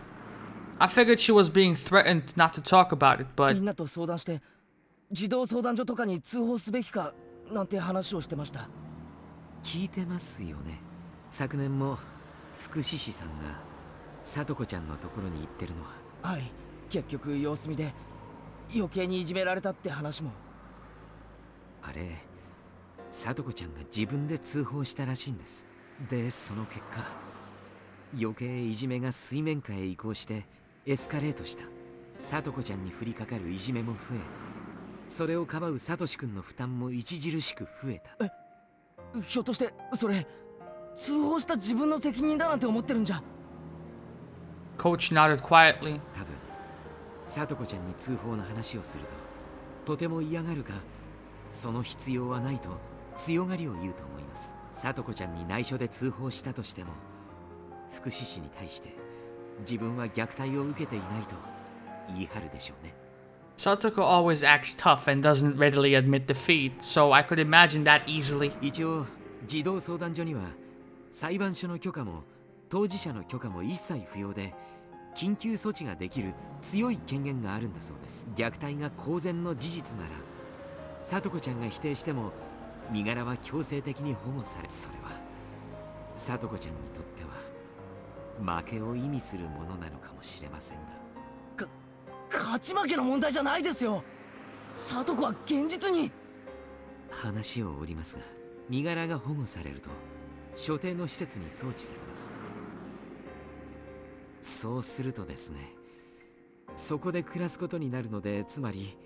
Speaker 1: I figured she was being threatened not to talk about it,
Speaker 3: み
Speaker 1: but
Speaker 3: んなと相談して児童相談所とかに通報すべきかなんて話をしてました。
Speaker 10: 聞いてますよね。昨年も福祉士さんがサトコちゃんのところに行ってるのは。
Speaker 3: はい、結局様子見で余計にいじめられたって話も。
Speaker 10: あれサトコちゃんが自分で通報したらしいんです。でその結果余計いじめが水面下へ移行してエスカレートした。サトコちゃんに降りかかるいじめも増え、それをかばうサトシ君の負担も著しく増えた。
Speaker 3: ひょっとしてそれ通報した自分の責任だなんて思ってるんじゃ。
Speaker 1: Coach nodded quietly.
Speaker 10: 多分サトコちゃんに通報の話をするととても嫌がるが、その必要はないと強がりを言うと思います。サトコちゃんに内緒で通報したとしても福祉士に対して自分は虐待を受けていないと言い張るでしょうね。
Speaker 1: Satoko always acts tough and doesn't readily admit defeat, so I could imagine that easily.
Speaker 10: 一応児童相談所には裁判所の許可も当事者の許可も一切不要で緊急措置ができる強い権限があるんだそうです。虐待が公然の事実ならサトコちゃんが否定しても身柄は強制的に保護され、それはサトコちゃんにとっては負けを意味するものなのかもしれませんが。
Speaker 3: 勝ち負けの問題じゃないですよ。サトコは現実に。
Speaker 10: 話を折りますが、身柄が保護されると所定の施設に送致されます。そうするとですね、そこで暮らすことになるので、つまり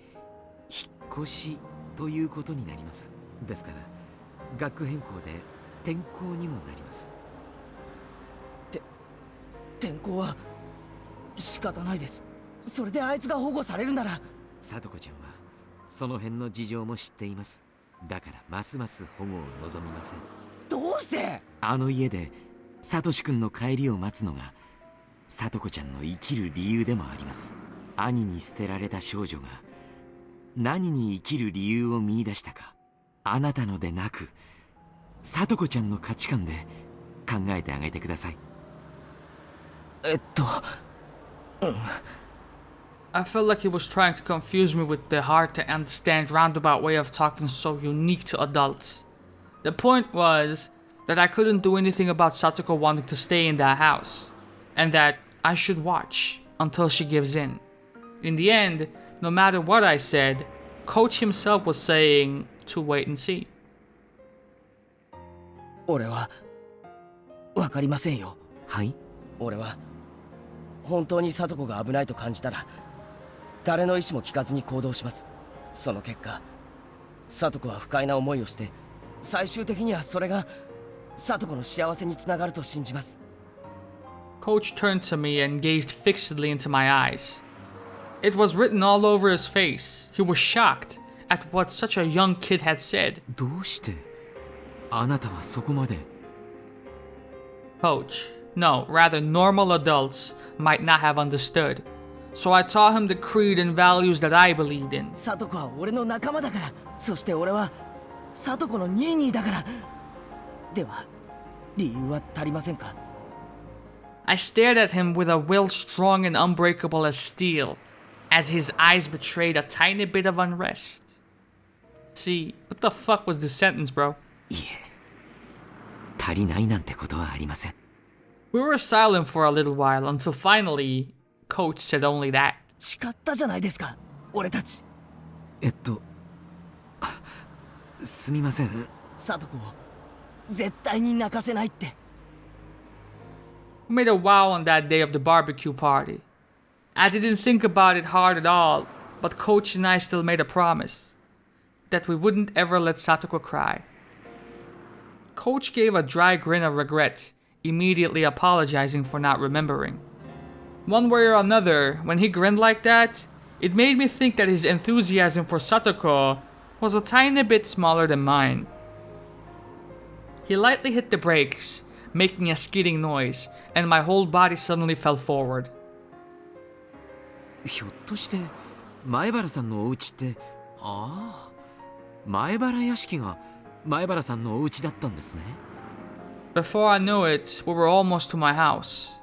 Speaker 10: 引っ越しということになります。ですから学区変更で転校にもなります。
Speaker 3: 転校は仕方ないです。それであいつが保護されるなら。
Speaker 10: サトコちゃんはその辺の事情も知っています。だからますます保護を望みません。
Speaker 3: どうして？
Speaker 10: あの家でサトシ君の帰りを待つのがサトコちゃんの生きる理由でもあります。兄に捨てられた少女が何に生きる理由を見出したか、あなたのでなくサトコちゃんの価値観で考えてあげてください。
Speaker 1: I felt like he was trying to confuse me with the hard to understand roundabout way of talking so unique to adults. The point was that I couldn't do anything about Satoko wanting to stay in that house, and that I should watch until she gives in. In the end, no matter what I said, Coach himself was saying to wait and see.
Speaker 3: 俺はわかりませんよ。
Speaker 10: はい。
Speaker 3: 俺は本当にサトコが危ないと感じたら誰の意思も聞かずに行動します。その結果サトコは不快な思いをして最終的にはそれがサトコの幸せにつながると信じます。
Speaker 1: Coach turned to me and gazed fixedly into my eyes. It was written all over his face. He was shocked at what such a young kid had said.
Speaker 10: どうしてあなたはそこまで。
Speaker 1: Coach, no, rather normal adults might not have understood. So I taught him the creed and values that I believed in.
Speaker 3: サトコは俺の仲間だから、そして俺はサトコのニーニーだから。では理由は足りませんか？
Speaker 1: I stared at him with a will strong and unbreakable as steel, as his eyes betrayed a tiny bit of unrest. See, what the fuck was this sentence, bro?
Speaker 10: いえ、足りないなんてことはありません。
Speaker 1: We were silent for a little while until finally, Coach said only that.
Speaker 3: 誓ったじゃないですか、俺たち。
Speaker 10: すみません。
Speaker 3: 聡子を絶対に泣かせないって。
Speaker 1: We made a vow on that day of the barbecue party. I didn't think about it hard at all, but Coach and I still made a promise that we wouldn't ever let Satoko cry. Coach gave a dry grin of regret, immediately apologizing for not remembering. One way or another, when he grinned like that, it made me think that his enthusiasm for Satoko was a tiny bit smaller than mine. He lightly hit the brakes, making a skidding noise, and my whole body suddenly fell forward.
Speaker 10: ひょっとして前原さんのお家って、ああ、前原屋敷が前原さんのお家だったんですね。
Speaker 1: Before I knew it, we were almost to my house.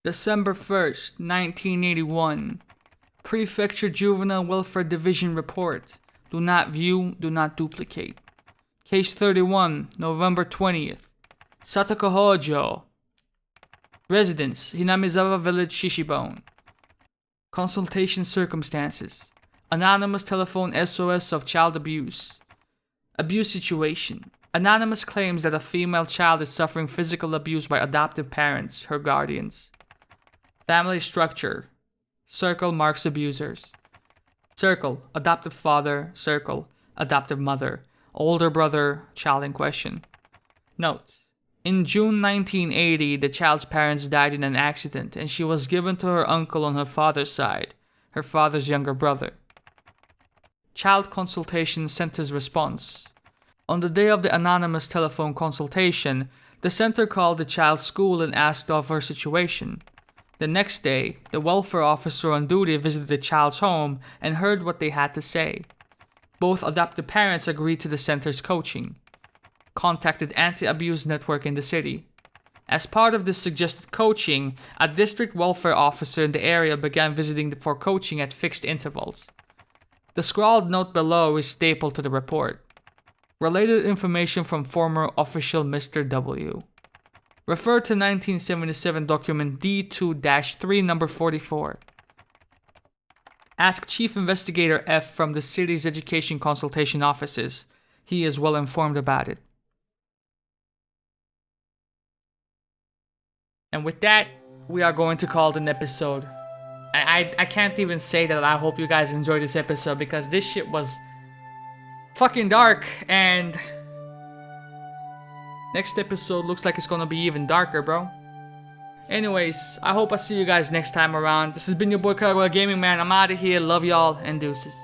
Speaker 1: December 1st, 1981. Prefecture Juvenile Welfare Division Report. Do not view, do not duplicate. Case 31, November 20th. Satoko Hojo. Residence, Hinamizawa Village, Shishibone. Consultation circumstances. Anonymous telephone SOS of child abuse. Abuse situation. Anonymous claims that a female child is suffering physical abuse by adoptive parents, her guardians. Family structure. Circle marks abusers. Circle, adoptive father. Circle, adoptive mother. Older brother, child in question. Note. In June 1980, the child's parents died in an accident and she was given to her uncle on her father's side, her father's younger brother. Child Consultation Center's response. On the day of the anonymous telephone consultation, the center called the child's school and asked of her situation. The next day, the welfare officer on duty visited the child's home and heard what they had to say. Both adoptive parents agreed to the center's coaching. Contacted anti-abuse network in the city. As part of this suggested coaching, a district welfare officer in the area began visiting for coaching at fixed intervals. The scrawled note below is stapled to the report. Related information from former official Mr. W. Refer to 1977 document D2-3 number 44. Ask Chief Investigator F from the city's education consultation offices. He is well informed about it. And with that, we are going to call it an episode. I can't even say that I hope you guys enjoyed this episode because this shit was fucking dark, and next episode looks like it's gonna be even darker, bro. Anyways, I hope I see you guys next time around. This has been your boy Karagol Gaming, man. I'm out of here. Love y'all and deuces.